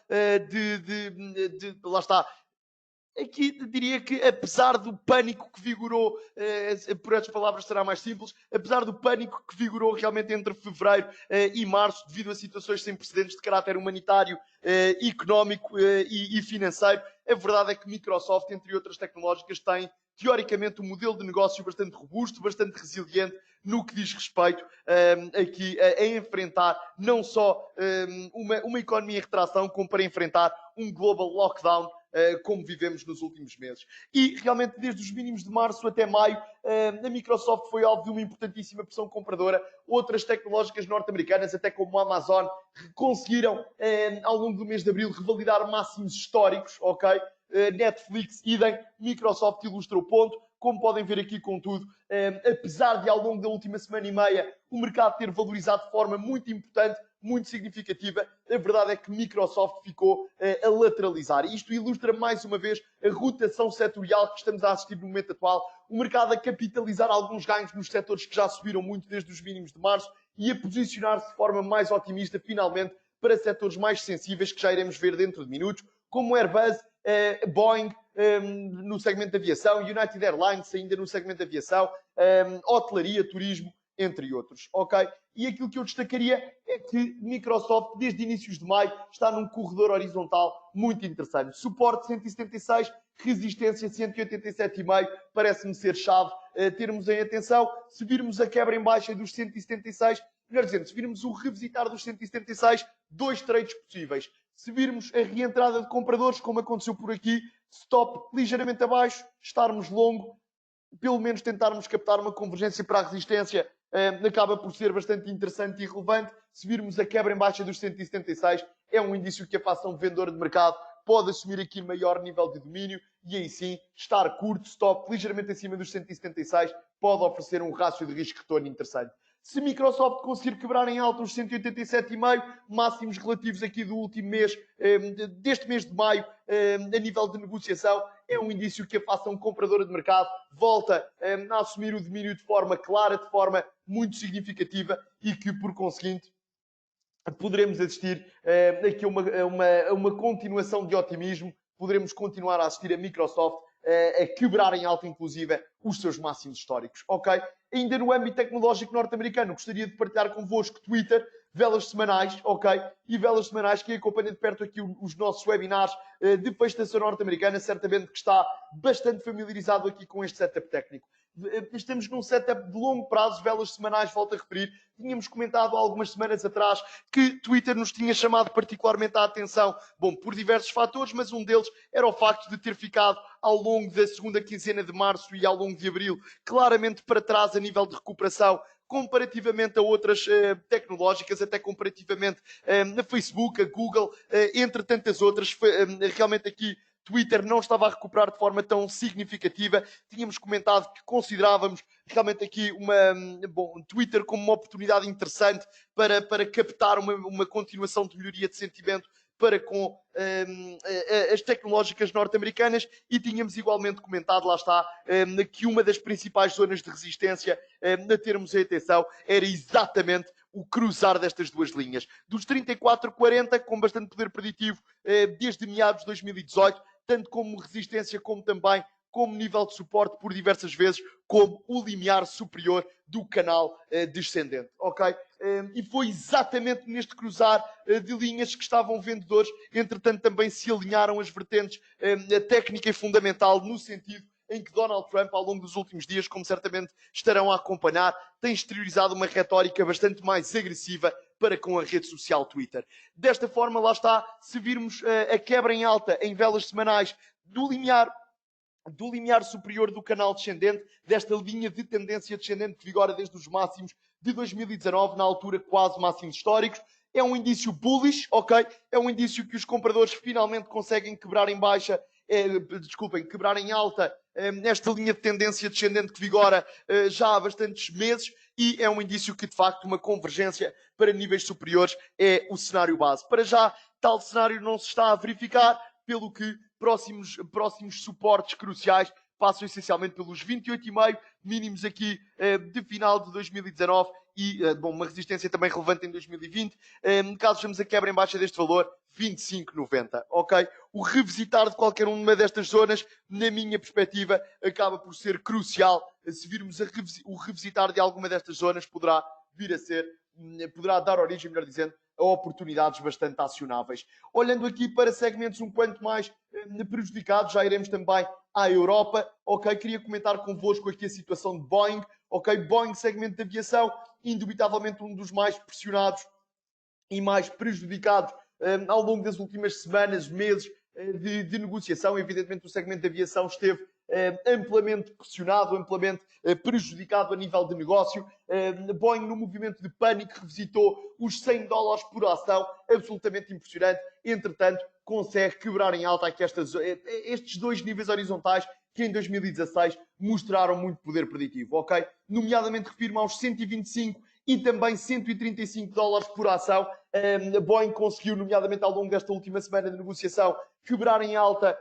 lá está, aqui diria que, apesar do pânico que vigorou, por estas palavras será mais simples, apesar do pânico que vigorou realmente entre fevereiro e março, devido a situações sem precedentes de caráter humanitário, económico e financeiro, a verdade é que Microsoft, entre outras tecnológicas, tem teoricamente um modelo de negócio bastante robusto, bastante resiliente no que diz respeito aqui a enfrentar não só uma economia em retração, como para enfrentar um global lockdown como vivemos nos últimos meses. E realmente, desde os mínimos de março até maio, a Microsoft foi alvo de uma importantíssima pressão compradora. Outras tecnológicas norte-americanas, até como a Amazon, conseguiram, ao longo do mês de abril, revalidar máximos históricos, ok? Netflix, idem, Microsoft ilustra o ponto. Como podem ver aqui, contudo, apesar de ao longo da última semana e meia o mercado ter valorizado de forma muito importante, muito significativa, a verdade é que Microsoft ficou a lateralizar. E isto ilustra mais uma vez a rotação setorial que estamos a assistir no momento atual, o mercado a capitalizar alguns ganhos nos setores que já subiram muito desde os mínimos de março e a posicionar-se de forma mais otimista, finalmente, para setores mais sensíveis que já iremos ver dentro de minutos, como Airbus, Boeing, no segmento de aviação, United Airlines ainda no segmento de aviação, hotelaria, turismo, entre outros, ok? E aquilo que eu destacaria é que Microsoft, desde inícios de maio, está num corredor horizontal muito interessante. Suporte 176, resistência 187,5, parece-me ser chave termos em atenção. Se virmos a quebra em baixa dos 176, melhor dizendo, se virmos o revisitar dos 176, dois trades possíveis. Se virmos a reentrada de compradores, como aconteceu por aqui, stop ligeiramente abaixo, estarmos longo, pelo menos tentarmos captar uma convergência para a resistência, acaba por ser bastante interessante e relevante. Se virmos a quebra em baixa dos 176, é um indício que a fação vendedora de mercado pode assumir aqui maior nível de domínio e aí sim, estar curto, stop, ligeiramente acima dos 176, pode oferecer um rácio de risco-retorno interessante. Se Microsoft conseguir quebrar em alta os 187,5, máximos relativos aqui do último mês, deste mês de maio, a nível de negociação, é um indício que a fação compradora de mercado volta a assumir o domínio de forma clara, de forma muito significativa e que, por conseguinte, poderemos assistir aqui a uma continuação de otimismo, poderemos continuar a assistir a Microsoft a quebrar em alta, inclusive, os seus máximos históricos, ok? Ainda no âmbito tecnológico norte-americano, gostaria de partilhar convosco Twitter, velas semanais, ok? E velas semanais que acompanha de perto aqui os nossos webinars de fecho norte-americana, certamente que está bastante familiarizado aqui com este setup técnico. Estamos num setup de longo prazo, velas semanais, volto a referir. Tínhamos comentado há algumas semanas atrás que Twitter nos tinha chamado particularmente a atenção, bom, por diversos fatores, mas um deles era o facto de ter ficado ao longo da segunda quinzena de março e ao longo de abril claramente para trás a nível de recuperação comparativamente a outras tecnológicas, até comparativamente a Facebook, a Google, entre tantas outras. Realmente aqui Twitter não estava a recuperar de forma tão significativa. Tínhamos comentado que considerávamos realmente aqui Twitter como uma oportunidade interessante para captar uma continuação de melhoria de sentimento para com as tecnológicas norte-americanas e tínhamos igualmente comentado, lá está, que uma das principais zonas de resistência a termos em atenção era exatamente o cruzar destas duas linhas. Dos 34,40, com bastante poder preditivo, desde meados de 2018, tanto como resistência como também como nível de suporte por diversas vezes, como o limiar superior do canal descendente, ok? E foi exatamente neste cruzar de linhas que estavam vendedores, entretanto também se alinharam as vertentes técnica e fundamental no sentido em que Donald Trump, ao longo dos últimos dias, como certamente estarão a acompanhar, tem exteriorizado uma retórica bastante mais agressiva para com a rede social Twitter. Desta forma, lá está, se virmos a quebra em alta em velas semanais do limiar superior do canal descendente, desta linha de tendência descendente que vigora desde os máximos de 2019, na altura quase máximos históricos. É um indício bullish, ok? É um indício que os compradores finalmente conseguem quebrar em baixa, quebrar em alta nesta linha de tendência descendente que vigora já há bastantes meses e é um indício que, de facto, uma convergência para níveis superiores é o cenário base. Para já, tal cenário não se está a verificar, pelo que próximos suportes cruciais passam essencialmente pelos 28,5, mínimos aqui de final de 2019 e, bom, uma resistência também relevante em 2020. Caso vejamos a quebra em baixa deste valor, 25,90, ok? O revisitar de qualquer uma destas zonas, na minha perspectiva, acaba por ser crucial. Se virmos o revisitar de alguma destas zonas, poderá vir a ser, poderá dar origem, melhor dizendo, a oportunidades bastante acionáveis. Olhando aqui para segmentos um quanto mais prejudicados, já iremos também à Europa, ok? Queria comentar convosco aqui a situação de Boeing, ok? Boeing, segmento de aviação, indubitavelmente um dos mais pressionados e mais prejudicados ao longo das últimas semanas, meses de negociação. Evidentemente, o segmento de aviação esteve amplamente pressionado, amplamente prejudicado a nível de negócio. Boeing, no movimento de pânico, revisitou os $100 por ação, absolutamente impressionante. Entretanto, consegue quebrar em alta aqui estes dois níveis horizontais que em 2016 mostraram muito poder preditivo, ok? Nomeadamente, refiro-me aos 125 e também $135 por ação. A Boeing conseguiu, nomeadamente ao longo desta última semana de negociação, quebrar em alta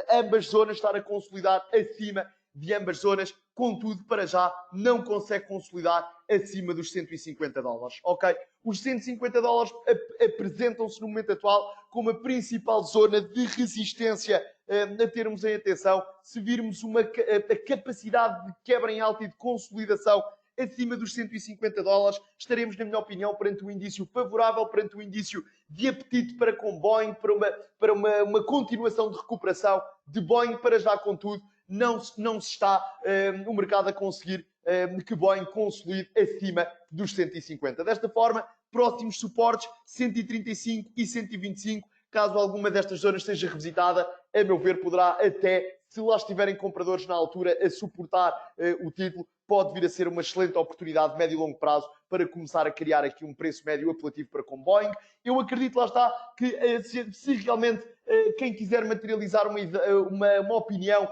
ambas zonas, estar a consolidar acima de ambas zonas, contudo, para já, não consegue consolidar acima dos $150, ok? Os $150 apresentam-se no momento atual como a principal zona de resistência a termos em atenção. Se virmos a capacidade de quebra em alta e de consolidação acima dos $150, estaremos, na minha opinião, perante um indício favorável, perante um indício de apetite para com Boeing, para uma continuação de recuperação de Boeing. Para já, contudo, não se está o mercado a conseguir que Boeing consolide acima dos 150. Desta forma, próximos suportes 135 e 125. Caso alguma destas zonas seja revisitada, a meu ver, poderá até, se lá estiverem compradores na altura a suportar o título, pode vir a ser uma excelente oportunidade de médio e longo prazo para começar a criar aqui um preço médio apelativo para com Boeing. Eu acredito, lá está, que se realmente quem quiser materializar uma opinião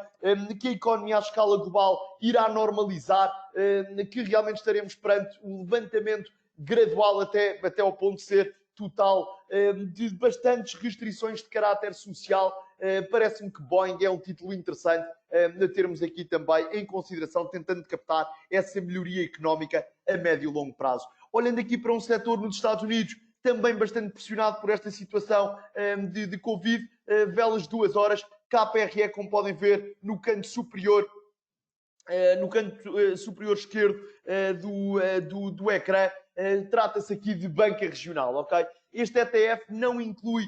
que a economia à escala global irá normalizar, que realmente estaremos perante um levantamento gradual até ao ponto de ser total, de bastantes restrições de caráter social. Parece-me que Boeing é um título interessante a termos aqui também em consideração, tentando captar essa melhoria económica a médio e longo prazo. Olhando aqui para um setor nos Estados Unidos, também bastante pressionado por esta situação de Covid, velas 2 horas, KPRE, como podem ver, no canto superior esquerdo do ecrã. Trata-se aqui de banca regional, ok? Este ETF não inclui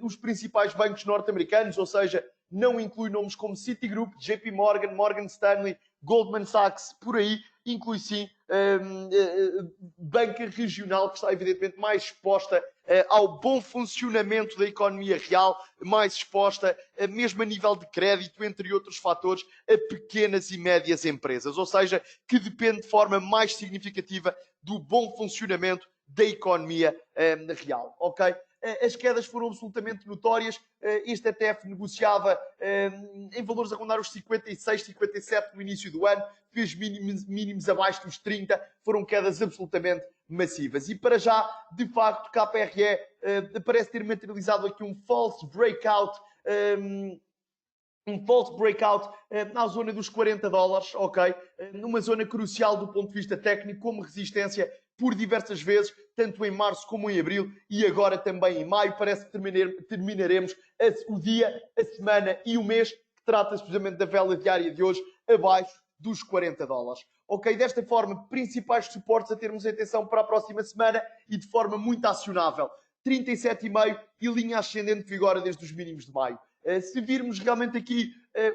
os principais bancos norte-americanos, ou seja, não inclui nomes como Citigroup, JP Morgan, Morgan Stanley, Goldman Sachs, por aí. Inclui sim banca regional, que está evidentemente mais exposta ao bom funcionamento da economia real, mais exposta, mesmo a nível de crédito, entre outros fatores, a pequenas e médias empresas, ou seja, que depende de forma mais significativa do bom funcionamento da economia real, ok? As quedas foram absolutamente notórias. Este ETF negociava em valores a rondar os 56, 57 no início do ano, fez mínimos abaixo dos 30, foram quedas absolutamente massivas. E para já, de facto, KPRE parece ter materializado aqui um false breakout, na zona dos $40, ok? Numa zona crucial do ponto de vista técnico, como resistência por diversas vezes, tanto em março como em abril e agora também em maio. Parece que terminaremos o dia, a semana e o mês, que trata-se precisamente da vela diária de hoje, abaixo dos $40. Ok, desta forma, principais suportes a termos em atenção para a próxima semana e de forma muito acionável. 37,5 e linha ascendente que vigora desde os mínimos de maio. Se virmos realmente aqui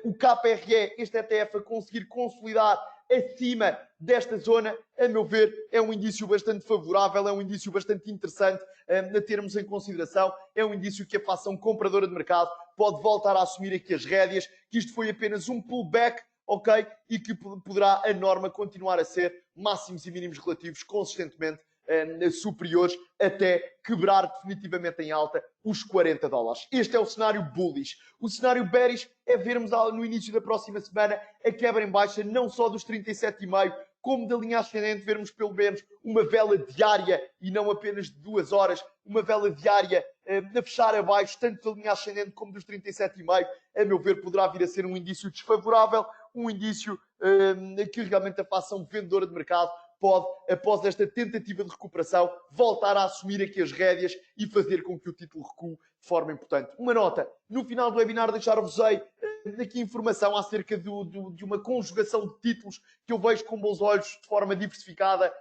o KPRE, este ETF, a conseguir consolidar acima desta zona, a meu ver, é um indício bastante favorável, é um indício bastante interessante a termos em consideração. É um indício que a fação compradora de mercado pode voltar a assumir aqui as rédeas, que isto foi apenas um pullback, ok? E que poderá a norma continuar a ser máximos e mínimos relativos consistentemente superiores, até quebrar definitivamente em alta os $40. Este é o cenário bullish. O cenário bearish é vermos no início da próxima semana a quebra em baixa não só dos 37,5, como da linha ascendente, vermos pelo menos uma vela diária e não apenas de 2 horas, uma vela diária a fechar abaixo, tanto da linha ascendente como dos 37,5, a meu ver, poderá vir a ser um indício desfavorável, um indício que realmente a facção vendedora de mercado pode, após esta tentativa de recuperação, voltar a assumir aqui as rédeas e fazer com que o título recue de forma importante. Uma nota, no final do webinar deixar-vos-ei aqui informação acerca de uma conjugação de títulos que eu vejo com bons olhos, de forma diversificada,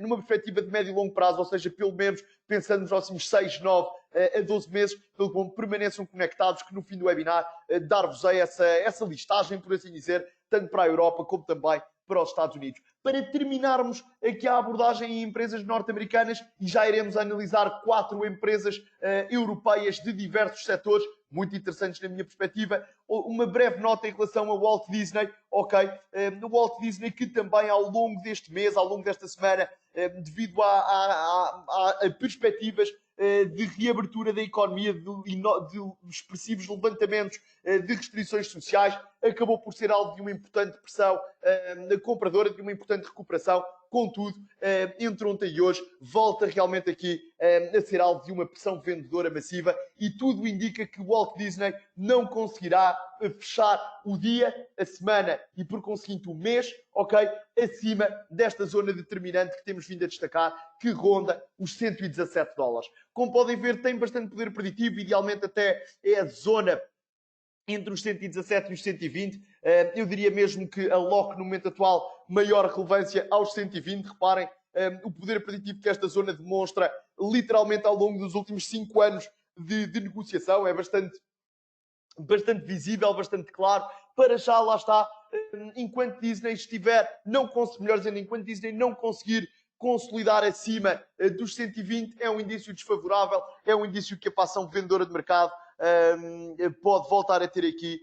numa perspectiva de médio e longo prazo, ou seja, pelo menos pensando nos próximos 6, 9 a 12 meses, pelo bom, permaneçam conectados, que no fim do webinar dar-vos-ei essa listagem, por assim dizer, tanto para a Europa como também para os Estados Unidos. Para terminarmos aqui a abordagem em empresas norte-americanas, e já iremos analisar 4 empresas europeias de diversos setores, muito interessantes na minha perspectiva. Uma breve nota em relação a Walt Disney, ok? O Walt Disney que também ao longo deste mês, ao longo desta semana, devido a perspectivas de reabertura da economia, de expressivos levantamentos de restrições sociais, acabou por ser alvo de uma importante pressão compradora, de uma importante recuperação. Contudo, entre ontem e hoje, volta realmente aqui a ser alvo de uma pressão vendedora massiva e tudo indica que o Walt Disney não conseguirá fechar o dia, a semana e, por conseguinte, o mês, ok, acima desta zona determinante que temos vindo a destacar, que ronda os $117. Como podem ver, tem bastante poder preditivo, idealmente até é a zona entre os 117 e os 120. Eu diria mesmo que aloque no momento atual maior relevância aos 120. Reparem o poder preditivo que esta zona demonstra literalmente ao longo dos últimos 5 anos de negociação. É bastante visível, bastante claro. Para já, lá está, enquanto Disney estiver, melhor dizendo, enquanto Disney não conseguir consolidar acima dos 120, é um indício desfavorável, é um indício que a fação vendedora de mercado pode voltar a ter aqui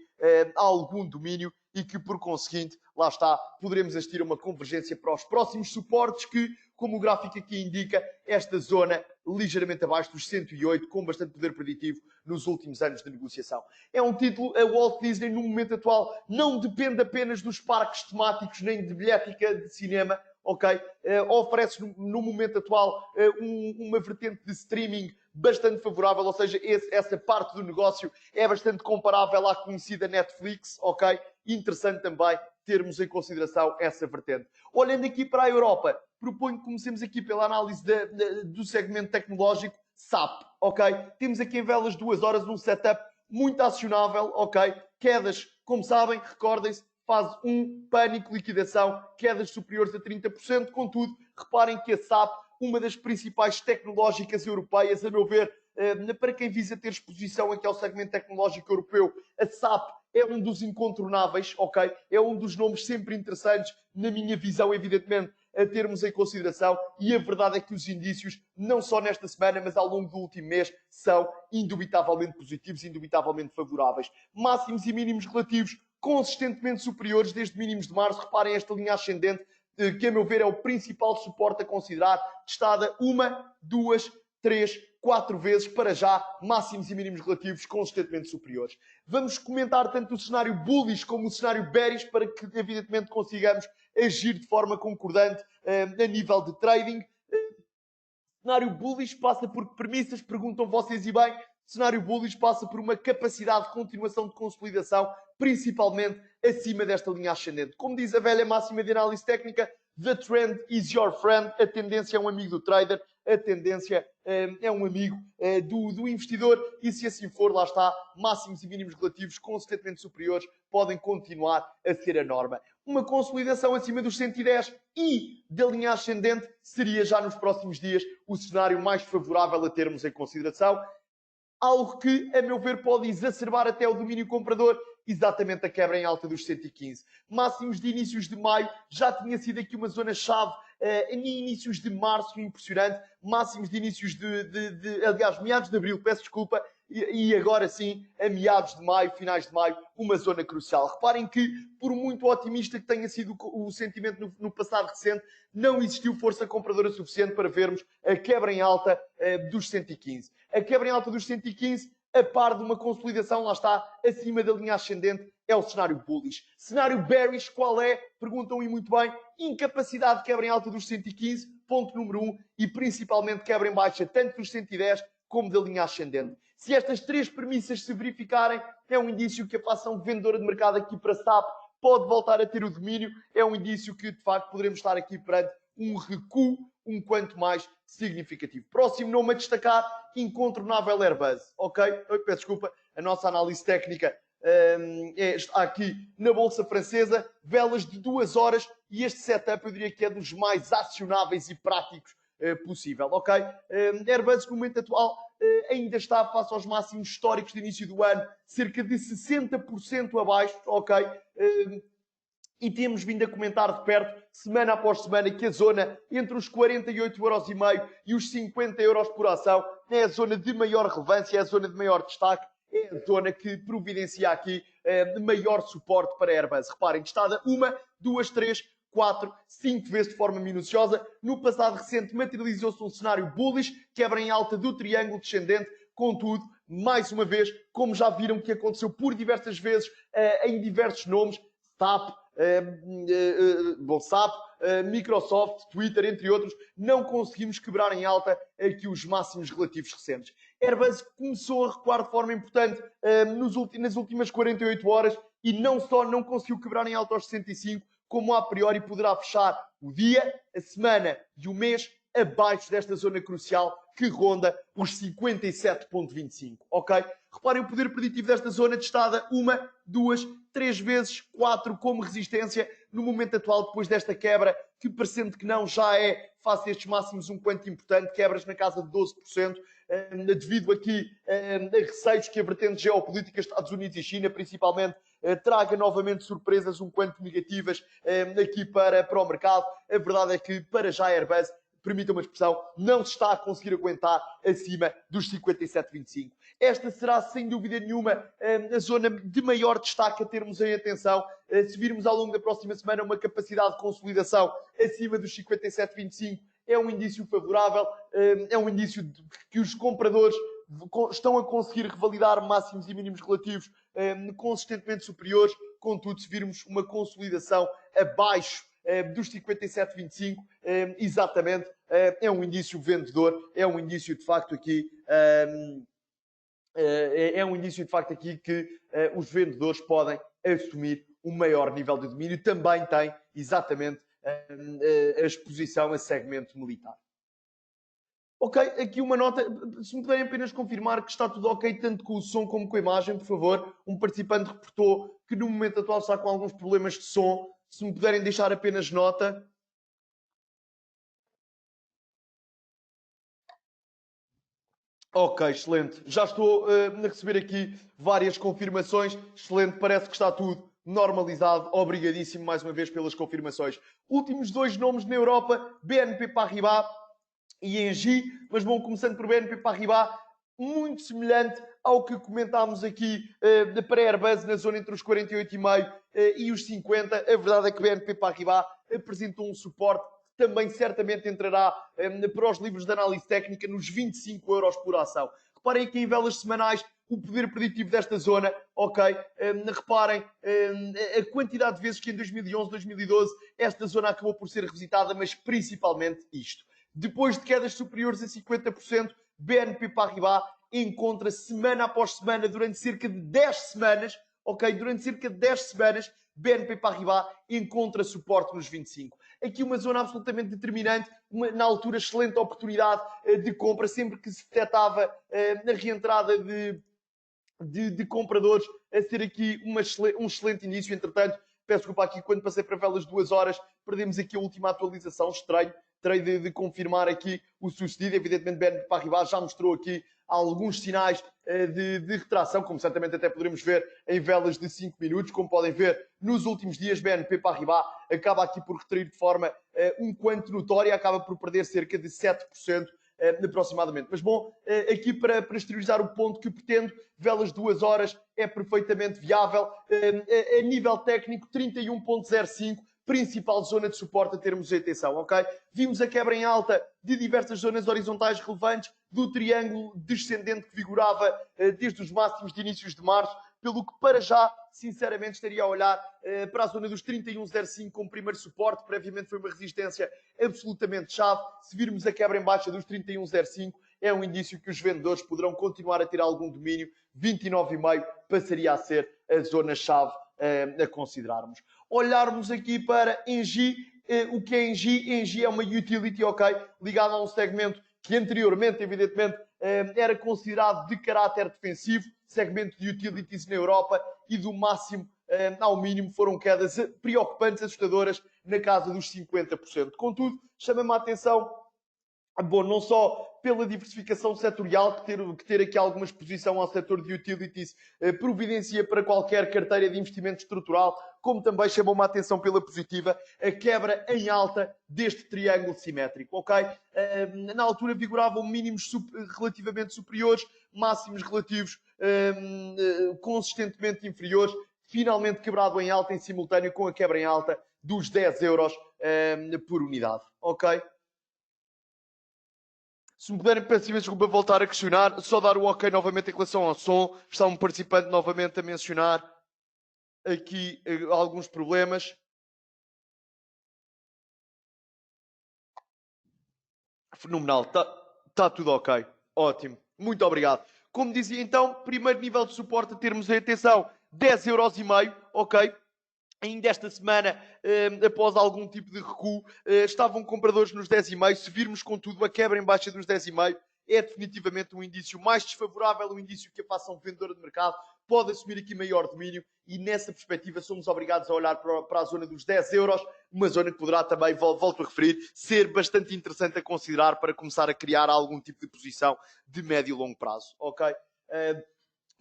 algum domínio e que, por conseguinte, lá está, poderemos assistir a uma convergência para os próximos suportes que, como o gráfico aqui indica, esta zona ligeiramente abaixo dos 108, com bastante poder preditivo nos últimos anos de negociação. É um título, a Walt Disney, no momento atual, não depende apenas dos parques temáticos nem de bilhética de cinema, ok? Oferece no momento atual uma vertente de streaming bastante favorável, ou seja, essa parte do negócio é bastante comparável à conhecida Netflix, ok? Interessante também termos em consideração essa vertente. Olhando aqui para a Europa, proponho que comecemos aqui pela análise do segmento tecnológico SAP, ok? Temos aqui em velas 2 horas um setup muito acionável, ok? Quedas, como sabem, recordem-se, fase 1, pânico, liquidação, quedas superiores a 30%. Contudo, reparem que a SAP, uma das principais tecnológicas europeias, a meu ver, para quem visa ter exposição aqui ao segmento tecnológico europeu, a SAP é um dos incontornáveis, ok? É um dos nomes sempre interessantes, na minha visão, evidentemente, a termos em consideração, e a verdade é que os indícios, não só nesta semana, mas ao longo do último mês, são indubitavelmente positivos, indubitavelmente favoráveis. Máximos e mínimos relativos consistentemente superiores desde mínimos de março. Reparem esta linha ascendente, que a meu ver é o principal suporte a considerar, testada 1, 2, 3, 4 vezes, para já, máximos e mínimos relativos consistentemente superiores. Vamos comentar tanto o cenário bullish como o cenário bearish para que, evidentemente, consigamos agir de forma concordante a nível de trading. Cenário bullish passa por premissas, perguntam vocês e bem. Cenário bullish passa por uma capacidade de continuação de consolidação, principalmente acima desta linha ascendente. Como diz a velha máxima de análise técnica, the trend is your friend. A tendência é um amigo do trader, a tendência é um amigo do investidor, e se assim for, lá está, máximos e mínimos relativos consistentemente superiores podem continuar a ser a norma. Uma consolidação acima dos 110 e da linha ascendente seria já nos próximos dias o cenário mais favorável a termos em consideração. Algo que, a meu ver, pode exacerbar até o domínio comprador, exatamente a quebra em alta dos 115. Máximos de inícios de maio, já tinha sido aqui uma zona-chave em inícios de março, impressionante. Máximos de inícios aliás, meados de abril, peço desculpa, e agora sim, a meados de maio, finais de maio, uma zona crucial. Reparem que, por muito otimista que tenha sido o sentimento no passado recente, não existiu força compradora suficiente para vermos a quebra em alta dos 115. A quebra em alta dos 115, a par de uma consolidação, lá está, acima da linha ascendente, é o cenário bullish. Cenário bearish, qual é? Perguntam e muito bem. Incapacidade de quebra em alta dos 115, ponto número 1, e principalmente quebra em baixa tanto dos 110 como da linha ascendente. Se estas três premissas se verificarem, é um indício que a fação vendedora de mercado aqui para SAP pode voltar a ter o domínio, é um indício que, de facto, poderemos estar aqui perante um recuo um quanto mais significativo. Próximo nome a destacar, incontornável Airbus, ok? Peço desculpa, a nossa análise técnica está aqui na Bolsa Francesa, velas de 2 horas e este setup eu diria que é dos mais acionáveis e práticos possível, ok? Airbus no momento atual ainda está face aos máximos históricos de início do ano, cerca de 60% abaixo, ok? E temos vindo a comentar de perto, semana após semana, que a zona entre os 48,5€ e os 50€ por ação é a zona de maior relevância, é a zona de maior destaque, é a zona que providencia aqui maior suporte para a Airbus. Reparem, testada 1, 2, 3, 4, 5 vezes de forma minuciosa. No passado recente materializou-se um cenário bullish, quebra em alta do triângulo descendente. Contudo, mais uma vez, como já viram que aconteceu por diversas vezes em diversos nomes, SAP, Microsoft, Twitter, entre outros, não conseguimos quebrar em alta aqui os máximos relativos recentes. Airbus começou a recuar de forma importante nas últimas 48 horas e não só não conseguiu quebrar em alta aos 65, como a priori poderá fechar o dia, a semana e o mês abaixo desta zona crucial que ronda os 57,25, ok? Reparem o poder preditivo desta zona testada 1, 2, 3 vezes, 4 como resistência no momento atual, depois desta quebra, que parecendo que não, já é, face a estes máximos, um quanto importante, quebras na casa de 12%, devido aqui a receios que a vertente geopolítica Estados Unidos e China, principalmente, traga novamente surpresas um quanto negativas aqui para o mercado. A verdade é que, para já, a Airbus, permitam uma expressão, não se está a conseguir aguentar acima dos 57,25. Esta será, sem dúvida nenhuma, a zona de maior destaque a termos em atenção. Se virmos ao longo da próxima semana uma capacidade de consolidação acima dos 57,25, é um indício favorável, é um indício de que os compradores estão a conseguir revalidar máximos e mínimos relativos consistentemente superiores. Contudo, se virmos uma consolidação abaixo dos 57,25, exatamente, é um indício vendedor, é um indício de facto aqui, é um indício de facto aqui que os vendedores podem assumir um maior nível de domínio. Também tem exatamente a exposição a segmento militar. Ok, aqui uma nota, se me puderem apenas confirmar que está tudo ok, tanto com o som como com a imagem, por favor. Um participante reportou que no momento atual está com alguns problemas de som. Se me puderem deixar apenas nota. Ok, excelente. Já estou a receber aqui várias confirmações. Excelente, parece que está tudo normalizado. Obrigadíssimo mais uma vez pelas confirmações. Últimos 2 nomes na Europa, BNP Paribas e Engie, mas bom, começando por BNP Paribas, muito semelhante ao que comentámos aqui para a Airbus, na zona entre os 48,5 e os 50. A verdade é que o BNP Paribas apresentou um suporte que também certamente entrará para os livros de análise técnica nos 25€ por ação. Reparem aqui em velas semanais o poder preditivo desta zona, ok? Reparem a quantidade de vezes que em 2011, 2012 esta zona acabou por ser revisitada, mas principalmente isto. Depois de quedas superiores a 50%, BNP Paribas encontra semana após semana, durante cerca de 10 semanas, ok? Durante cerca de 10 semanas, BNP Paribas encontra suporte nos 25. Aqui uma zona absolutamente determinante, na altura excelente oportunidade de compra, sempre que se detectava na reentrada de compradores, a ser aqui um excelente início. Entretanto, peço desculpa aqui, quando passei para velas 2 horas, perdemos aqui a última atualização, estranho. Terei de confirmar aqui o sucedido. Evidentemente, BNP Paribas já mostrou aqui alguns sinais de retração, como certamente até poderemos ver em velas de 5 minutos. Como podem ver, nos últimos dias, BNP Paribas acaba aqui por retrair de forma um quanto notória, acaba por perder cerca de 7% aproximadamente. Mas bom, aqui para exteriorizar o ponto que pretendo, velas 2 horas é perfeitamente viável. A nível técnico, 31,05, principal zona de suporte a termos atenção, ok? Vimos a quebra em alta de diversas zonas horizontais relevantes do triângulo descendente que vigorava desde os máximos de inícios de março, pelo que para já, sinceramente, estaria a olhar para a zona dos 31,05 como primeiro suporte. Previamente foi uma resistência absolutamente chave. Se virmos a quebra em baixa dos 31,05, é um indício que os vendedores poderão continuar a ter algum domínio. 29,5 passaria a ser a zona-chave a considerarmos. Olharmos aqui para Engie. O que é Engie? Engie é uma utility, ok, ligada a um segmento que anteriormente, evidentemente, era considerado de caráter defensivo, segmento de utilities na Europa, e do máximo ao mínimo foram quedas preocupantes, assustadoras, na casa dos 50%. Contudo, chama-me a atenção, bom, não só pela diversificação setorial, que ter aqui alguma exposição ao setor de utilities providencia para qualquer carteira de investimento estrutural, como também chamou-me a atenção pela positiva a quebra em alta deste triângulo simétrico, ok? Na altura vigoravam mínimos relativamente superiores, máximos relativos consistentemente inferiores, finalmente quebrado em alta em simultâneo com a quebra em alta dos 10 euros por unidade, ok? Se me puderem, peço imensa desculpa voltar a questionar, só dar o ok novamente em relação ao som. Está um participante novamente a mencionar aqui alguns problemas. Fenomenal, está tudo ok. Ótimo, muito obrigado. Como dizia então, primeiro nível de suporte a termos em atenção, 10,5 €, ok? Ainda esta semana, após algum tipo de recuo, estavam compradores nos 10,5. Se virmos, contudo, a quebra em baixa dos 10,5, é definitivamente um indício mais desfavorável, um indício que a fação vendedora de mercado pode assumir aqui maior domínio, e nessa perspectiva somos obrigados a olhar para a zona dos 10 euros, uma zona que poderá também, volto a referir, ser bastante interessante a considerar para começar a criar algum tipo de posição de médio e longo prazo, ok?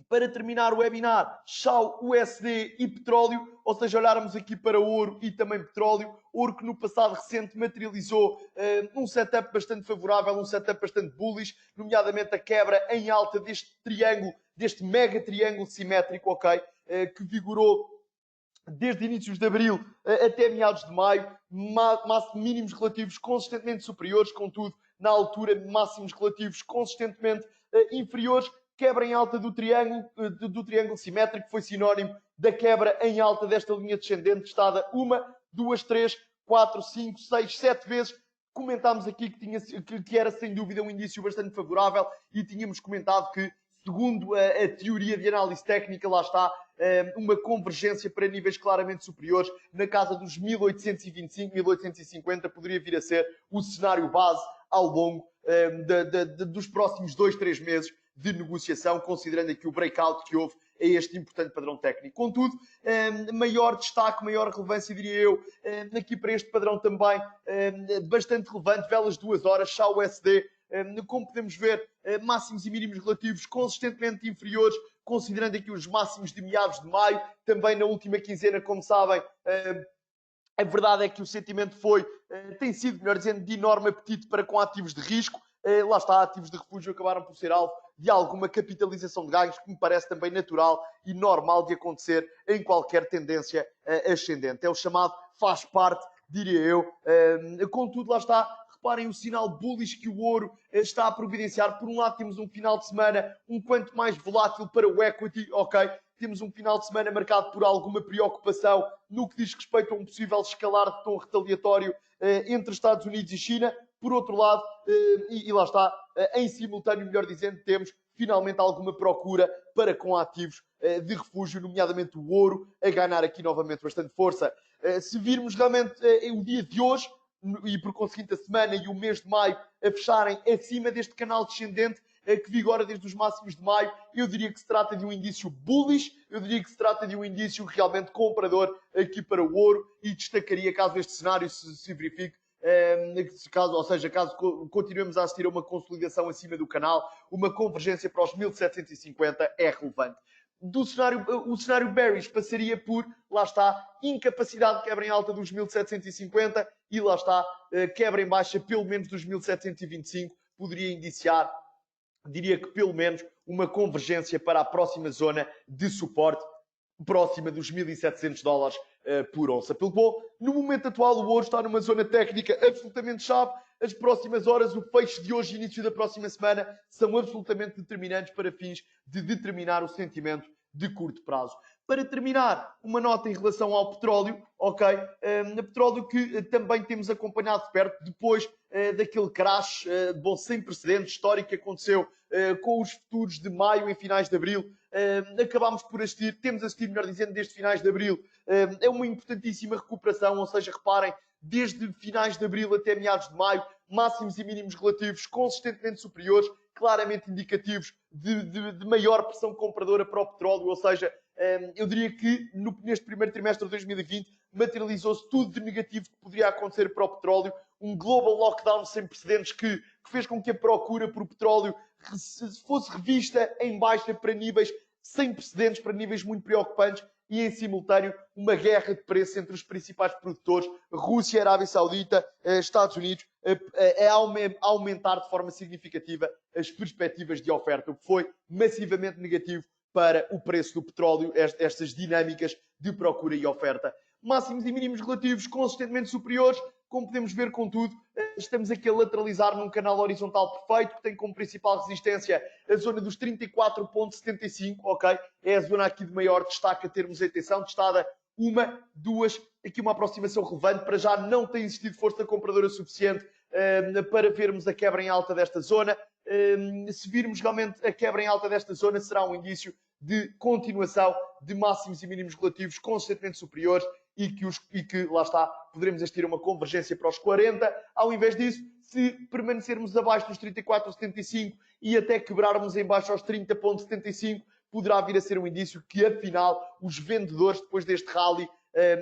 Para terminar o webinar, Shell, USD e petróleo, ou seja, olharmos aqui para ouro e também petróleo. Ouro que no passado recente materializou um setup bastante favorável, um setup bastante bullish, nomeadamente a quebra em alta deste triângulo, deste mega triângulo simétrico, ok? Que vigorou desde inícios de abril até meados de maio, mínimos relativos consistentemente superiores, contudo, na altura, máximos relativos consistentemente inferiores. Quebra em alta do triângulo simétrico foi sinónimo da quebra em alta desta linha descendente, estada 1, 2, 3, 4, 5, 6, 7 vezes. Comentámos aqui que era sem dúvida um indício bastante favorável e tínhamos comentado que, segundo a teoria de análise técnica, lá está, uma convergência para níveis claramente superiores, na casa dos 1825, 1850, poderia vir a ser o cenário base ao longo dos próximos 2, 3 meses de negociação, considerando aqui o breakout que houve a este importante padrão técnico. Contudo, maior destaque, maior relevância, diria eu, aqui para este padrão também bastante relevante, velas 2 horas, Shell USD, como podemos ver, máximos e mínimos relativos consistentemente inferiores, considerando aqui os máximos de meados de maio, também na última quinzena, como sabem. A verdade é que o sentimento tem sido, melhor dizendo, de enorme apetite para com ativos de risco. Lá está, ativos de refúgio acabaram por ser alvo de alguma capitalização de ganhos, que me parece também natural e normal de acontecer em qualquer tendência ascendente. É o chamado faz parte, diria eu. Contudo, lá está, reparem o sinal bullish que o ouro está a providenciar. Por um lado, temos um final de semana um quanto mais volátil para o equity, ok? Temos um final de semana marcado por alguma preocupação no que diz respeito a um possível escalar de tom retaliatório entre Estados Unidos e China. Por outro lado, e lá está, em simultâneo, melhor dizendo, temos finalmente alguma procura para com ativos de refúgio, nomeadamente o ouro, a ganhar aqui novamente bastante força. Se virmos realmente o dia de hoje, e por conseguinte a semana e o mês de maio a fecharem acima deste canal descendente, que vigora desde os máximos de maio, eu diria que se trata de um indício bullish, eu diria que se trata de um indício realmente comprador aqui para o ouro, e destacaria, caso este cenário se verifique, caso continuemos a assistir a uma consolidação acima do canal, uma convergência para os 1750 é relevante. O cenário bearish passaria por, lá está, incapacidade de quebra em alta dos 1750 e lá está, quebra em baixa pelo menos dos 1725, poderia indiciar, diria que pelo menos, uma convergência para a próxima zona de suporte, próxima dos $1.700 por onça. Pelo bom, no momento atual o ouro está numa zona técnica absolutamente chave. As próximas horas, o fecho de hoje e início da próxima semana são absolutamente determinantes para fins de determinar o sentimento de curto prazo. Para terminar, uma nota em relação ao petróleo, ok? Petróleo que também temos acompanhado de perto depois daquele crash sem precedentes histórico que aconteceu com os futuros de maio em finais de abril. Acabámos por temos assistido, melhor dizendo, desde finais de abril. É uma importantíssima recuperação, ou seja, reparem, desde finais de abril até meados de maio, máximos e mínimos relativos consistentemente superiores, claramente indicativos de maior pressão compradora para o petróleo, ou seja, eu diria que neste primeiro trimestre de 2020 materializou-se tudo de negativo que poderia acontecer para o petróleo, um global lockdown sem precedentes que fez com que a procura por petróleo fosse revista em baixa para níveis sem precedentes, para níveis muito preocupantes, e em simultâneo uma guerra de preços entre os principais produtores, Rússia, Arábia Saudita, Estados Unidos, a aumentar de forma significativa as perspectivas de oferta, o que foi massivamente negativo para o preço do petróleo, estas dinâmicas de procura e oferta. Máximos e mínimos relativos consistentemente superiores, como podemos ver, contudo, estamos aqui a lateralizar num canal horizontal perfeito, que tem como principal resistência a zona dos 34,75, ok? É a zona aqui de maior destaque a termos atenção, testada aqui uma aproximação relevante, para já não tem existido força compradora suficiente para vermos a quebra em alta desta zona. Se virmos realmente a quebra em alta desta zona, será um indício de continuação de máximos e mínimos relativos consistentemente superiores e que, lá está, poderemos assistir a uma convergência para os 40. Ao invés disso, se permanecermos abaixo dos 34,75 e até quebrarmos em baixo aos 30,75, poderá vir a ser um indício que, afinal, os vendedores, depois deste rally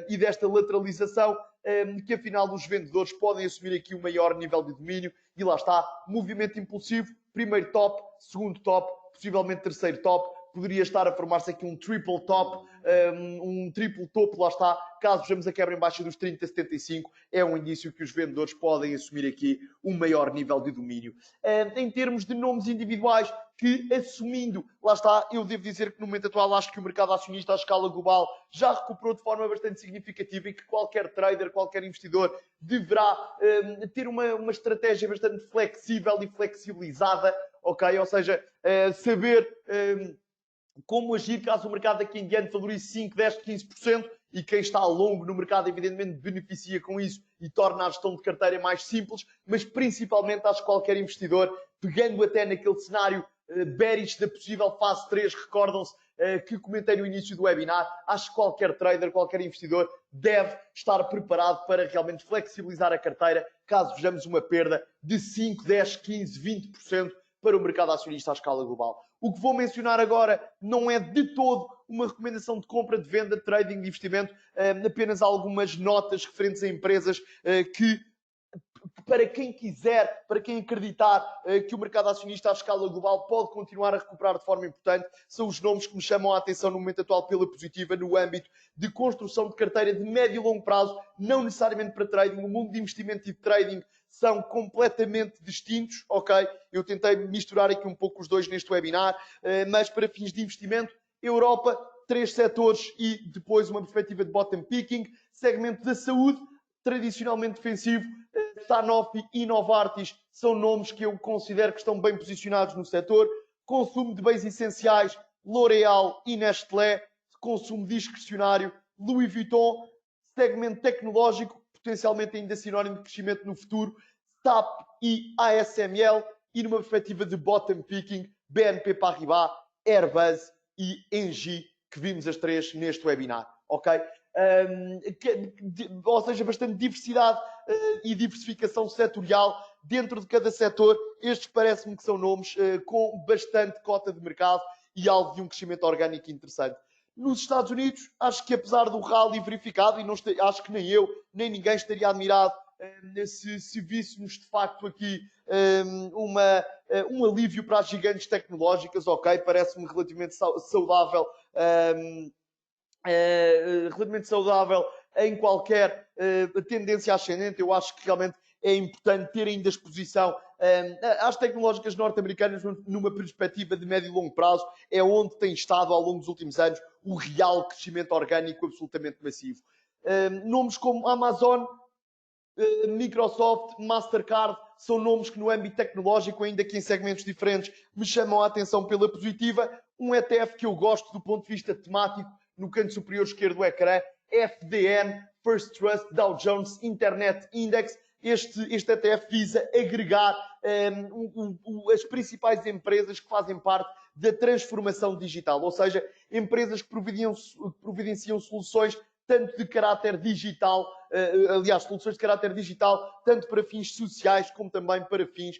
e desta lateralização, que afinal os vendedores podem assumir aqui um maior nível de domínio, e lá está, movimento impulsivo, primeiro top, segundo top, possivelmente terceiro top, poderia estar a formar-se aqui um triple top, um triplo topo, lá está, caso vejamos a quebra em baixa dos 30,75, é um indício que os vendedores podem assumir aqui um maior nível de domínio. Em termos de nomes individuais, que assumindo, lá está, eu devo dizer que no momento atual acho que o mercado acionista à escala global já recuperou de forma bastante significativa e que qualquer trader, qualquer investidor deverá ter uma estratégia bastante flexível e flexibilizada, ok? Ou seja, saber como agir caso o mercado daqui em diante valorize 5, 10, 15%, e quem está ao longo no mercado evidentemente beneficia com isso e torna a gestão de carteira mais simples, mas principalmente acho que qualquer investidor, pegando até naquele cenário bearish da possível fase 3, recordam-se que comentei no início do webinar, acho que qualquer trader, qualquer investidor deve estar preparado para realmente flexibilizar a carteira caso vejamos uma perda de 5, 10, 15, 20% para o mercado acionista à escala global. O que vou mencionar agora não é de todo uma recomendação de compra, de venda, de trading, de investimento, apenas algumas notas referentes a empresas que, para quem quiser, para quem acreditar que o mercado acionista à escala global pode continuar a recuperar de forma importante, são os nomes que me chamam a atenção no momento atual pela positiva no âmbito de construção de carteira de médio e longo prazo, não necessariamente para trading. O mundo de investimento e de trading são completamente distintos, ok? Eu tentei misturar aqui um pouco os dois neste webinar, mas para fins de investimento, Europa, 3 setores e depois uma perspectiva de bottom picking, segmento da saúde, tradicionalmente defensivo, Sanofi e Novartis são nomes que eu considero que estão bem posicionados no setor. Consumo de bens essenciais, L'Oréal e Nestlé. Consumo discrecionário, Louis Vuitton. Segmento tecnológico, potencialmente ainda sinónimo de crescimento no futuro, SAP e ASML. E numa perspectiva de bottom picking, BNP Paribas, Airbus e Engie, que vimos as três neste webinar, ok? Ou seja, bastante diversidade e diversificação setorial dentro de cada setor. Estes parece-me que são nomes com bastante cota de mercado e alvo de um crescimento orgânico interessante. Nos Estados Unidos, acho que apesar do rally verificado, e acho que nem eu, nem ninguém estaria admirado se víssemos de facto aqui um alívio para as gigantes tecnológicas, ok, parece-me relativamente saudável, em qualquer tendência ascendente. Eu acho que realmente é importante ter ainda exposição às tecnológicas norte-americanas numa perspectiva de médio e longo prazo. É onde tem estado ao longo dos últimos anos o real crescimento orgânico absolutamente massivo. Nomes como Amazon, Microsoft, Mastercard, são nomes que no âmbito tecnológico, ainda que em segmentos diferentes, me chamam a atenção pela positiva. Um ETF que eu gosto do ponto de vista temático, no canto superior esquerdo do ecrã, FDN, First Trust Dow Jones Internet Index. Este ETF visa agregar as principais empresas que fazem parte da transformação digital, ou seja, empresas que providenciam soluções tanto de caráter digital, aliás, soluções de caráter digital, tanto para fins sociais como também para fins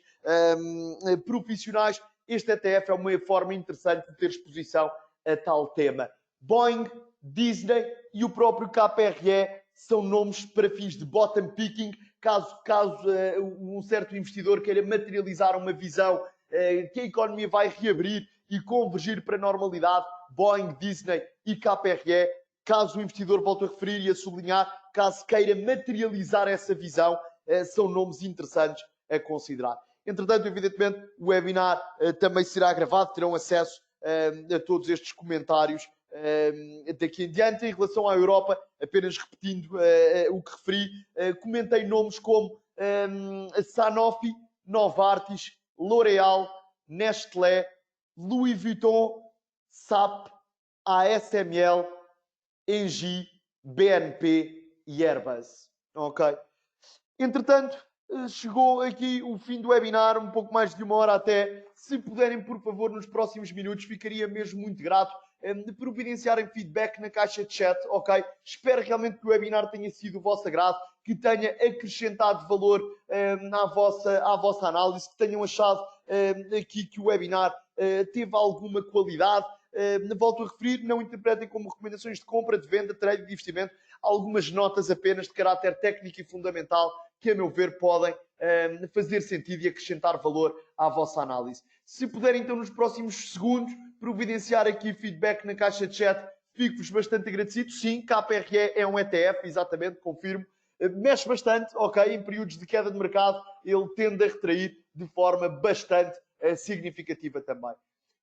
profissionais. Este ETF é uma forma interessante de ter exposição a tal tema. Boeing, Disney e o próprio KPRE são nomes para fins de bottom picking, caso um certo investidor queira materializar uma visão que a economia vai reabrir e convergir para a normalidade. Boeing, Disney e KPRE, caso o investidor, volte a referir e a sublinhar, caso queira materializar essa visão, são nomes interessantes a considerar. Entretanto, evidentemente, o webinar também será gravado, terão acesso a todos estes comentários daqui em diante. Em relação à Europa, apenas repetindo o que referi, comentei nomes como Sanofi, Novartis, L'Oréal, Nestlé, Louis Vuitton, SAP, ASML, Engie, BNP e Airbus. Ok? Entretanto, chegou aqui o fim do webinar, um pouco mais de 1 hora até. Se puderem, por favor, nos próximos minutos, ficaria mesmo muito grato de providenciarem feedback na caixa de chat, ok? Espero realmente que o webinar tenha sido do vosso agrado, que tenha acrescentado valor à vossa análise, que tenham achado aqui que o webinar teve alguma qualidade. Volto a referir, não interpretem como recomendações de compra, de venda, trade, de investimento, algumas notas apenas de caráter técnico e fundamental que, a meu ver, podem fazer sentido e acrescentar valor à vossa análise. Se puderem, então, nos próximos segundos, providenciar aqui feedback na caixa de chat, fico-vos bastante agradecido. Sim, KPRE é um ETF, exatamente, confirmo. Mexe bastante, ok, em períodos de queda de mercado, ele tende a retrair de forma bastante significativa também.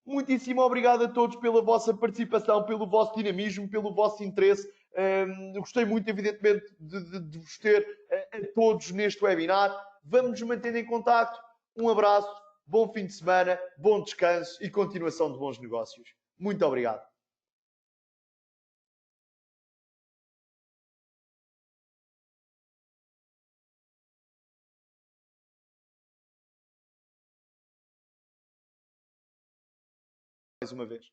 Muitíssimo obrigado a todos pela vossa participação, pelo vosso dinamismo, pelo vosso interesse. Gostei muito, evidentemente, de vos ter a todos neste webinar. Vamos nos manter em contacto. Um abraço, bom fim de semana, bom descanso e continuação de bons negócios. Muito obrigado. Mais uma vez.